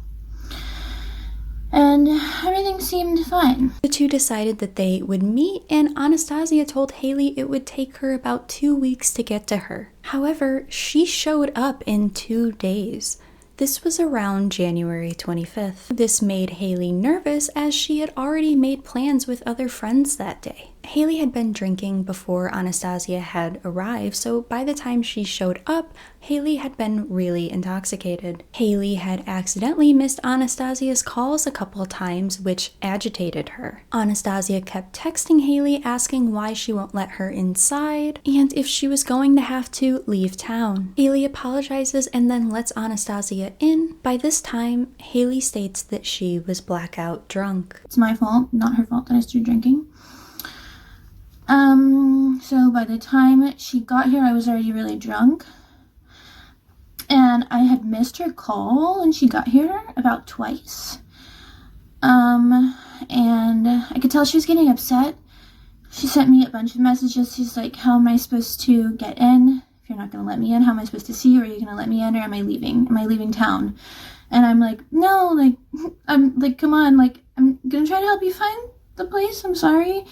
And everything seemed fine. The two decided that they would meet, and Anastasia told Haylee it would take her about 2 weeks to get to her. However, she showed up in 2 days. This was around January 25th. This made Haylee nervous as she had already made plans with other friends that day. Haylee had been drinking before Anastasia had arrived, so by the time she showed up, Haylee had been really intoxicated. Haylee had accidentally missed Anastasia's calls a couple times, which agitated her. Anastasia kept texting Haylee asking why she won't let her inside, and if she was going to have to leave town. Haylee apologizes and then lets Anastasia in. By this time, Haylee states that she was blackout drunk. It's my fault, not her fault that I started drinking. So by the time she got here, I was already really drunk. And I had missed her call when she got here about twice. And I could tell she was getting upset. She sent me a bunch of messages. She's like, how am I supposed to get in? If you're not going to let me in, how am I supposed to see you? Are you going to let me in, or am I leaving? Am I leaving town? And I'm like, no, like, I'm like, come on, like, I'm gonna try to help you find the place. I'm sorry.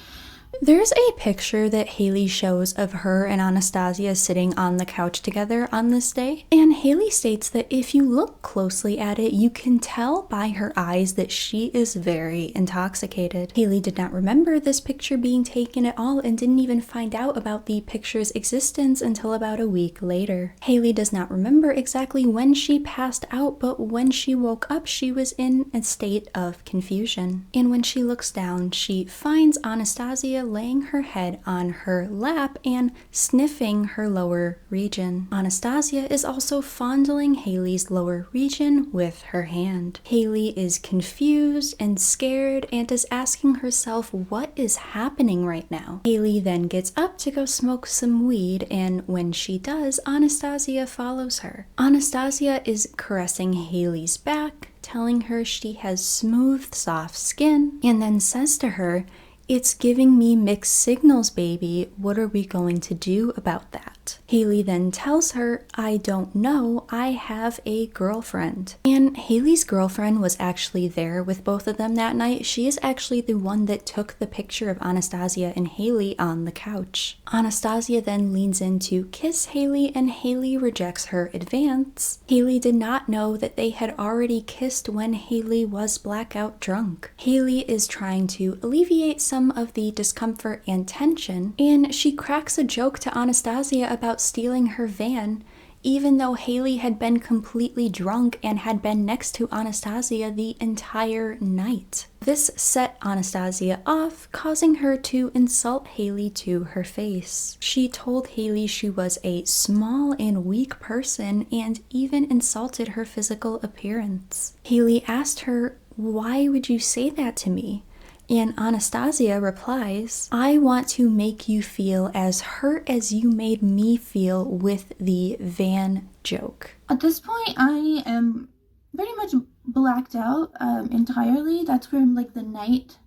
There's a picture that Haylee shows of her and Anastasia sitting on the couch together on this day, and Haylee states that if you look closely at it, you can tell by her eyes that she is very intoxicated. Haylee did not remember this picture being taken at all and didn't even find out about the picture's existence until about a week later. Haylee does not remember exactly when she passed out, but when she woke up, she was in a state of confusion. And when she looks down, she finds Anastasia laying her head on her lap and sniffing her lower region. Anastasia is also fondling Haylee's lower region with her hand. Haylee is confused and scared and is asking herself what is happening right now. Haylee then gets up to go smoke some weed, and when she does, Anastasia follows her. Anastasia is caressing Haylee's back, telling her she has smooth, soft skin, and then says to her, "It's giving me mixed signals, baby. What are we going to do about that?" Haylee then tells her, "I don't know. I have a girlfriend." And Haylee's girlfriend was actually there with both of them that night. She is actually the one that took the picture of Anastasia and Haylee on the couch. Anastasia then leans in to kiss Haylee, and Haylee rejects her advance. Haylee did not know that they had already kissed when Haylee was blackout drunk. Haylee is trying to alleviate some of the discomfort and tension, and she cracks a joke to Anastasia about stealing her van, even though Haylee had been completely drunk and had been next to Anastasia the entire night. This set Anastasia off, causing her to insult Haylee to her face. She told Haylee she was a small and weak person and even insulted her physical appearance. Haylee asked her, "Why would you say that to me?" And Anastasia replies, "I want to make you feel as hurt as you made me feel with the van joke." At this point, I am pretty much blacked out entirely. That's where like the night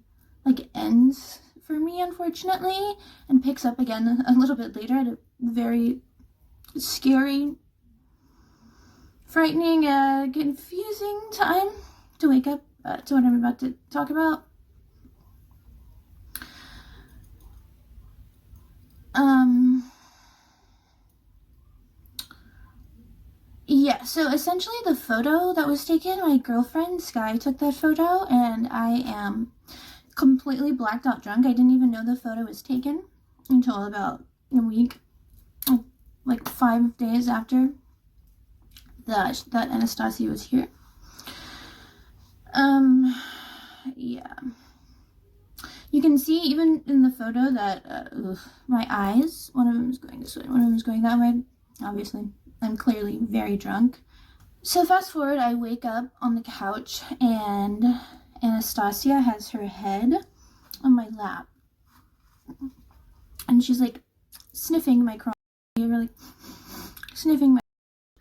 like ends for me, unfortunately, and picks up again a little bit later at a very scary, frightening, confusing time to wake up to what I'm about to talk about. Yeah, so essentially the photo that was taken, my girlfriend Sky took that photo, and I am completely blacked out drunk. I didn't even know the photo was taken until about a week, like 5 days after that Anastasia was here. Yeah. You can see even in the photo that my eyes, one of them is going this way, one of them is going that way. Obviously, I'm clearly very drunk. So fast forward, I wake up on the couch and Anastasia has her head on my lap. And she's like sniffing my crotch, really sniffing my,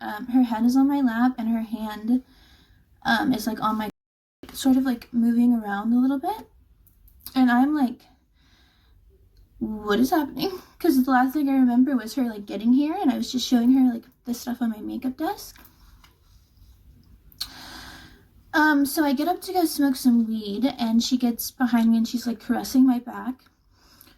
her head is on my lap and her hand is like on my, sort of like moving around a little bit. And I'm like, what is happening? Because the last thing I remember was her like getting here, and I was just showing her like the stuff on my makeup desk. So I get up to go smoke some weed, and she gets behind me and she's like caressing my back.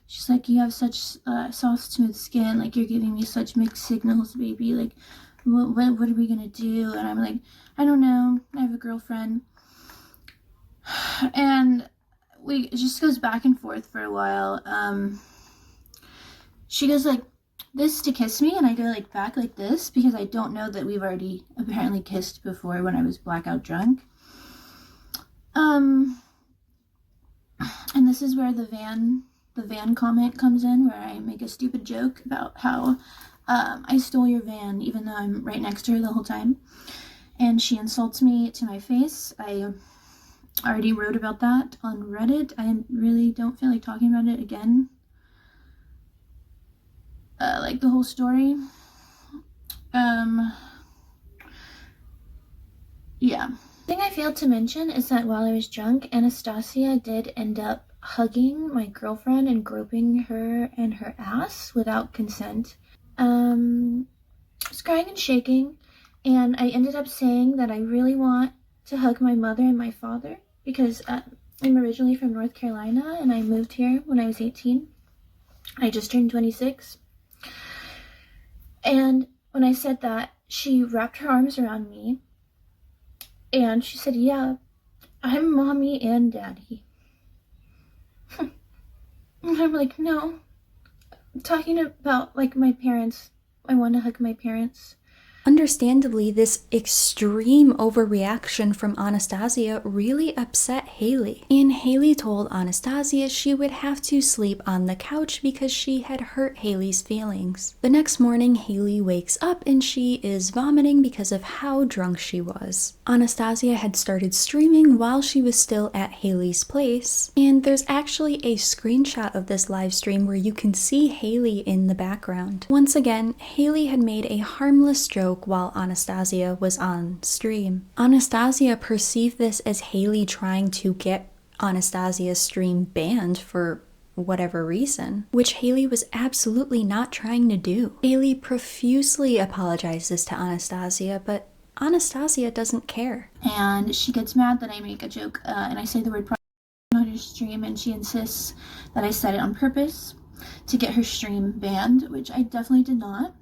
She's like, "You have such soft, smooth skin. Like you're giving me such mixed signals, baby. Like, what are we gonna do?" And I'm like, "I don't know. I have a girlfriend." And it just goes back and forth for a while. She goes like this to kiss me, and I go like back like this because I don't know that we've already apparently kissed before when I was blackout drunk. And this is where the van comment comes in, where I make a stupid joke about how I stole your van even though I'm right next to her the whole time, and she insults me to my face. I already wrote about that on Reddit. I really don't feel like talking about it again. Like the whole story. Yeah. The thing I failed to mention is that while I was drunk, Anastasia did end up hugging my girlfriend and groping her and her ass without consent. I was crying and shaking, and I ended up saying that I really want to hug my mother and my father because I'm originally from North Carolina, and I moved here when I was 18. I just turned 26. And when I said that, she wrapped her arms around me, and she said, yeah, I'm mommy and daddy. And I'm like, no, I'm talking about, like, my parents. I want to hug my parents. Understandably, this extreme overreaction from Anastasia really upset Haylee, and Haylee told Anastasia she would have to sleep on the couch because she had hurt Haylee's feelings. The next morning, Haylee wakes up and she is vomiting because of how drunk she was. Anastasia had started streaming while she was still at Haylee's place, and there's actually a screenshot of this live stream where you can see Haylee in the background. Once again, Haylee had made a harmless joke while Anastasia was on stream. Anastasia perceived this as Haylee trying to get Anastasia's stream banned for whatever reason, which Haylee was absolutely not trying to do. Haylee profusely apologizes to Anastasia, but Anastasia doesn't care. And she gets mad that I make a joke and I say the word on her stream, and she insists that I said it on purpose to get her stream banned, which I definitely did not.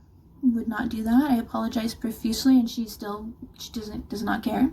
Would not do that. I apologize profusely, and she does not care.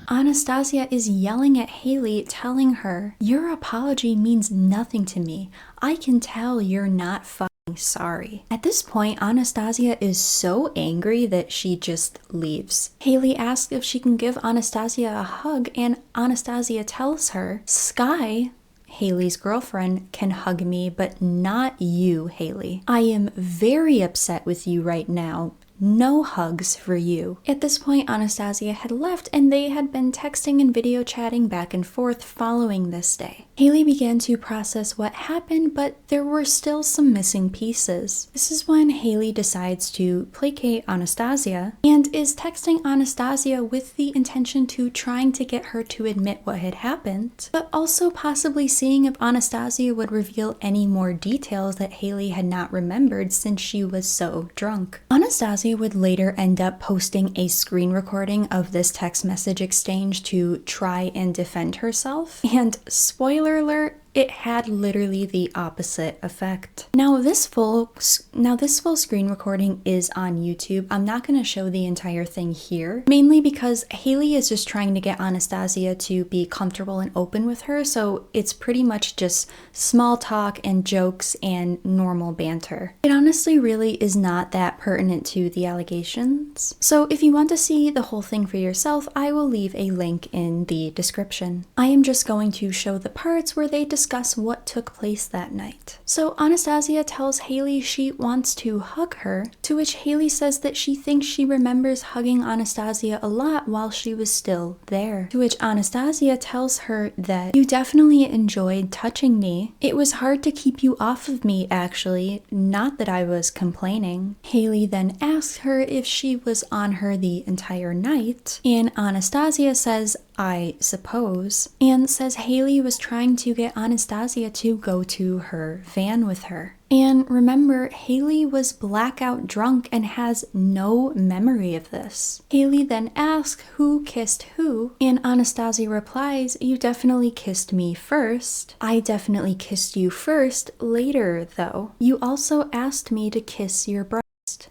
Anastasia is yelling at Haylee, telling her, your apology means nothing to me. I can tell you're not fucking sorry. At this point, Anastasia is so angry that she just leaves. Haylee asks if she can give Anastasia a hug, and Anastasia tells her, Sky, Haylee's girlfriend, can hug me, but not you, Haylee. I am very upset with you right now. No hugs for you. At this point, Anastasia had left and they had been texting and video chatting back and forth following this day. Haylee began to process what happened, but there were still some missing pieces. This is when Haylee decides to placate Anastasia and is texting Anastasia with the intention to trying to get her to admit what had happened, but also possibly seeing if Anastasia would reveal any more details that Haylee had not remembered since she was so drunk. Anastasia would later end up posting a screen recording of this text message exchange to try and defend herself, and spoiler alert, it had literally the opposite effect. Now this full screen recording is on YouTube. I'm not going to show the entire thing here, mainly because Haylee is just trying to get Anastasia to be comfortable and open with her, so it's pretty much just small talk and jokes and normal banter. It honestly really is not that pertinent to the allegations, so if you want to see the whole thing for yourself, I will leave a link in the description. I am just going to show the parts where they discuss what took place that night. So Anastasia tells Haylee she wants to hug her, to which Haylee says that she thinks she remembers hugging Anastasia a lot while she was still there. To which Anastasia tells her that you definitely enjoyed touching me. It was hard to keep you off of me, actually, not that I was complaining. Haylee then asks her if she was on her the entire night, and Anastasia says, I suppose, and says Haylee was trying to get Anastasia to go to her van with her. And remember, Haylee was blackout drunk and has no memory of this. Haylee then asks who kissed who, and Anastasia replies, you definitely kissed me first. I definitely kissed you first later, though. You also asked me to kiss your breast.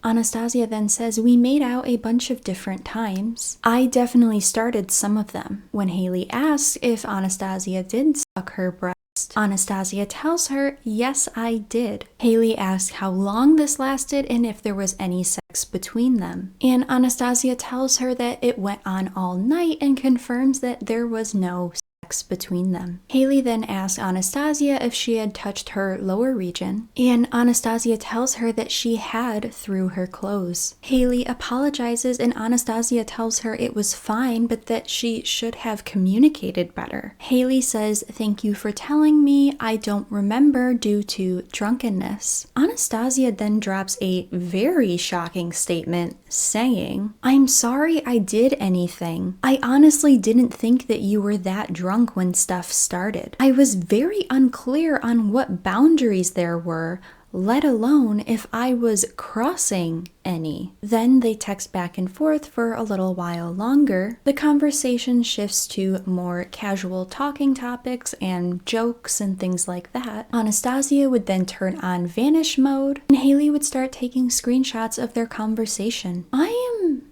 Anastasia then says, we made out a bunch of different times. I definitely started some of them. When Haylee asks if Anastasia did suck her breast, Anastasia tells her, yes, I did. Haylee asks how long this lasted and if there was any sex between them. And Anastasia tells her that it went on all night and confirms that there was no sex between them. Haylee then asks Anastasia if she had touched her lower region, and Anastasia tells her that she had through her clothes. Haylee apologizes and Anastasia tells her it was fine, but that she should have communicated better. Haylee says, thank you for telling me, I don't remember due to drunkenness. Anastasia then drops a very shocking statement saying, I'm sorry I did anything. I honestly didn't think that you were that drunk when stuff started. I was very unclear on what boundaries there were. let alone if I was crossing any. Then they text back and forth for a little while longer. The conversation shifts to more casual talking topics and jokes and things like that. Anastasia would then turn on vanish mode, and Haylee would start taking screenshots of their conversation. I am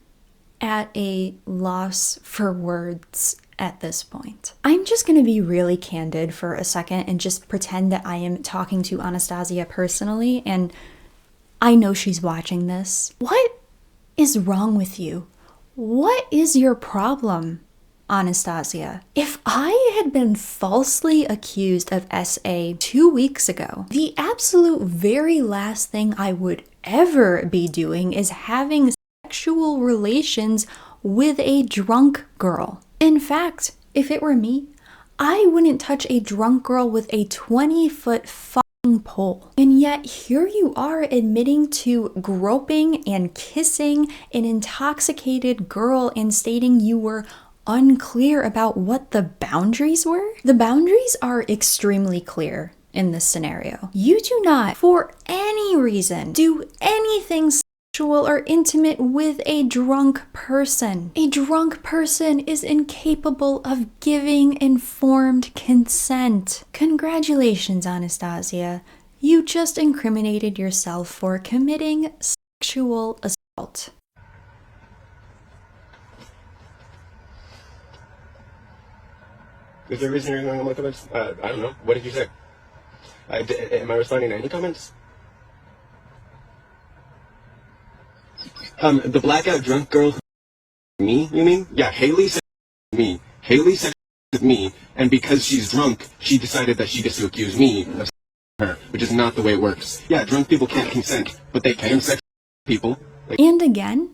at a loss for words at this point. I'm just gonna be really candid for a second and just pretend that I am talking to Anastasia personally, and I know she's watching this. What is wrong with you? What is your problem, Anastasia? If I had been falsely accused of SA 2 weeks ago, the absolute very last thing I would ever be doing is having sexual relations with a drunk girl. In fact, if it were me, I wouldn't touch a drunk girl with a 20-foot fucking pole. And yet here you are admitting to groping and kissing an intoxicated girl and stating you were unclear about what the boundaries were. The boundaries are extremely clear in this scenario. You do not, for any reason, do anything or intimate with a drunk person. A drunk person is incapable of giving informed consent. Congratulations, Anastasia. You just incriminated yourself for committing sexual assault. Is there a reason you're ignoring all my comments? I don't know. What did you say? Am I responding to any comments? The blackout drunk girl me, you mean? Yeah, Haylee said me. Haylee said me, and because she's drunk, she decided that she gets to accuse me of her, which is not the way it works. Yeah, drunk people can't consent, but they can sex people. And again,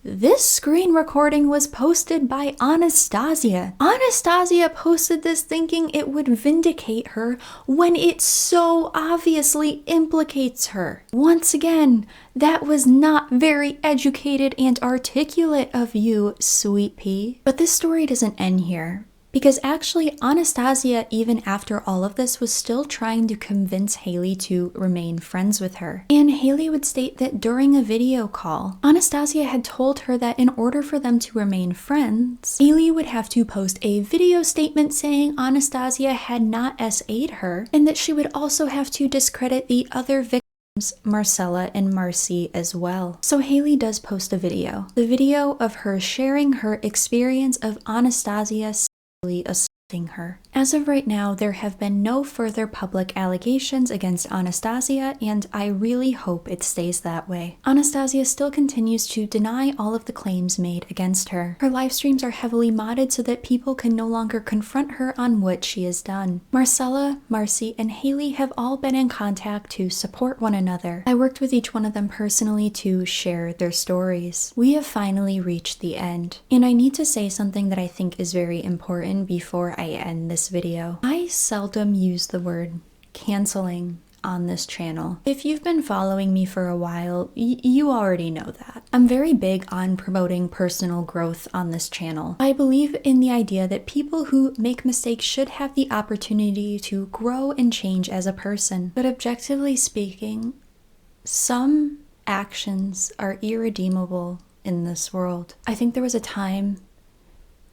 this screen recording was posted by Anastasia. Anastasia posted this thinking it would vindicate her when it so obviously implicates her. Once again, that was not very educated and articulate of you, Exsweetpea. But this story doesn't end here. Because actually, Anastasia, even after all of this, was still trying to convince Haylee to remain friends with her. And Haylee would state that during a video call, Anastasia had told her that in order for them to remain friends, Haylee would have to post a video statement saying Anastasia had not SA'd her, and that she would also have to discredit the other victims, Marcella and Marcy, as well. So Haylee does post a video. The video of her sharing her experience of Anastasia assaulting her. As of right now, there have been no further public allegations against Anastasia, and I really hope it stays that way. Anastasia still continues to deny all of the claims made against her. Her live streams are heavily modded so that people can no longer confront her on what she has done. Marcella, Marcy, and Haylee have all been in contact to support one another. I worked with each one of them personally to share their stories. We have finally reached the end, and I need to say something that I think is very important before I end this video. I seldom use the word canceling on this channel. If you've been following me for a while, you already know that. I'm very big on promoting personal growth on this channel. I believe in the idea that people who make mistakes should have the opportunity to grow and change as a person. But objectively speaking, some actions are irredeemable in this world. I think there was a time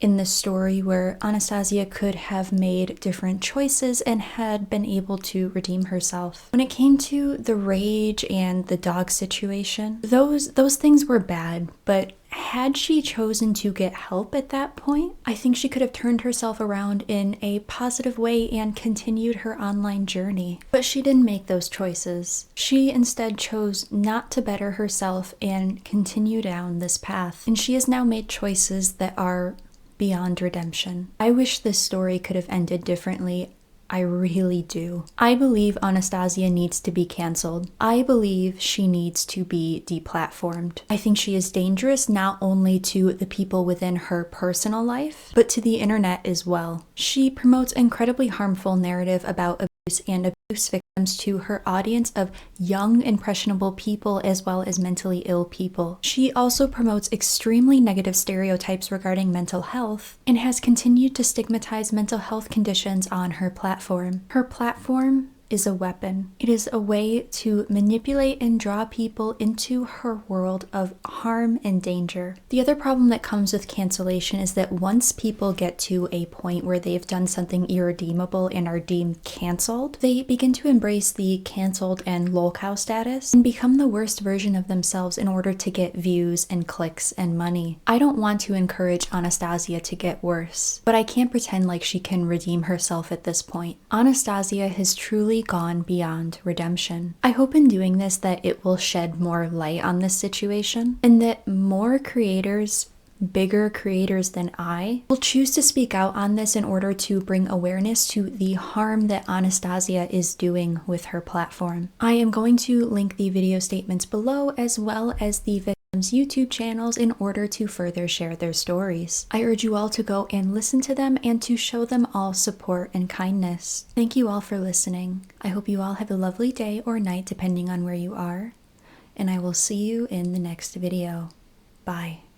in this story where Anastasia could have made different choices and had been able to redeem herself. When it came to the rage and the dog situation, those things were bad, but had she chosen to get help at that point, I think she could have turned herself around in a positive way and continued her online journey. But she didn't make those choices. She instead chose not to better herself and continue down this path. And she has now made choices that are beyond redemption. I wish this story could have ended differently. I really do. I believe Anastasia needs to be canceled. I believe she needs to be deplatformed. I think she is dangerous not only to the people within her personal life, but to the internet as well. She promotes incredibly harmful narrative about abuse and abuse victims to her audience of young, impressionable people as well as mentally ill people. She also promotes extremely negative stereotypes regarding mental health and has continued to stigmatize mental health conditions on her platform. Her platform is a weapon. It is a way to manipulate and draw people into her world of harm and danger. The other problem that comes with cancellation is that once people get to a point where they've done something irredeemable and are deemed canceled, they begin to embrace the canceled and lolcow status and become the worst version of themselves in order to get views and clicks and money. I don't want to encourage Anastasia to get worse, but I can't pretend like she can redeem herself at this point. Anastasia has truly gone beyond redemption. I hope in doing this that it will shed more light on this situation, and that more creators, bigger creators than I, will choose to speak out on this in order to bring awareness to the harm that Anastasia is doing with her platform. I am going to link the video statements below as well as the victims' YouTube channels in order to further share their stories. I urge you all to go and listen to them and to show them all support and kindness. Thank you all for listening. I hope you all have a lovely day or night depending on where you are, and I will see you in the next video. Bye.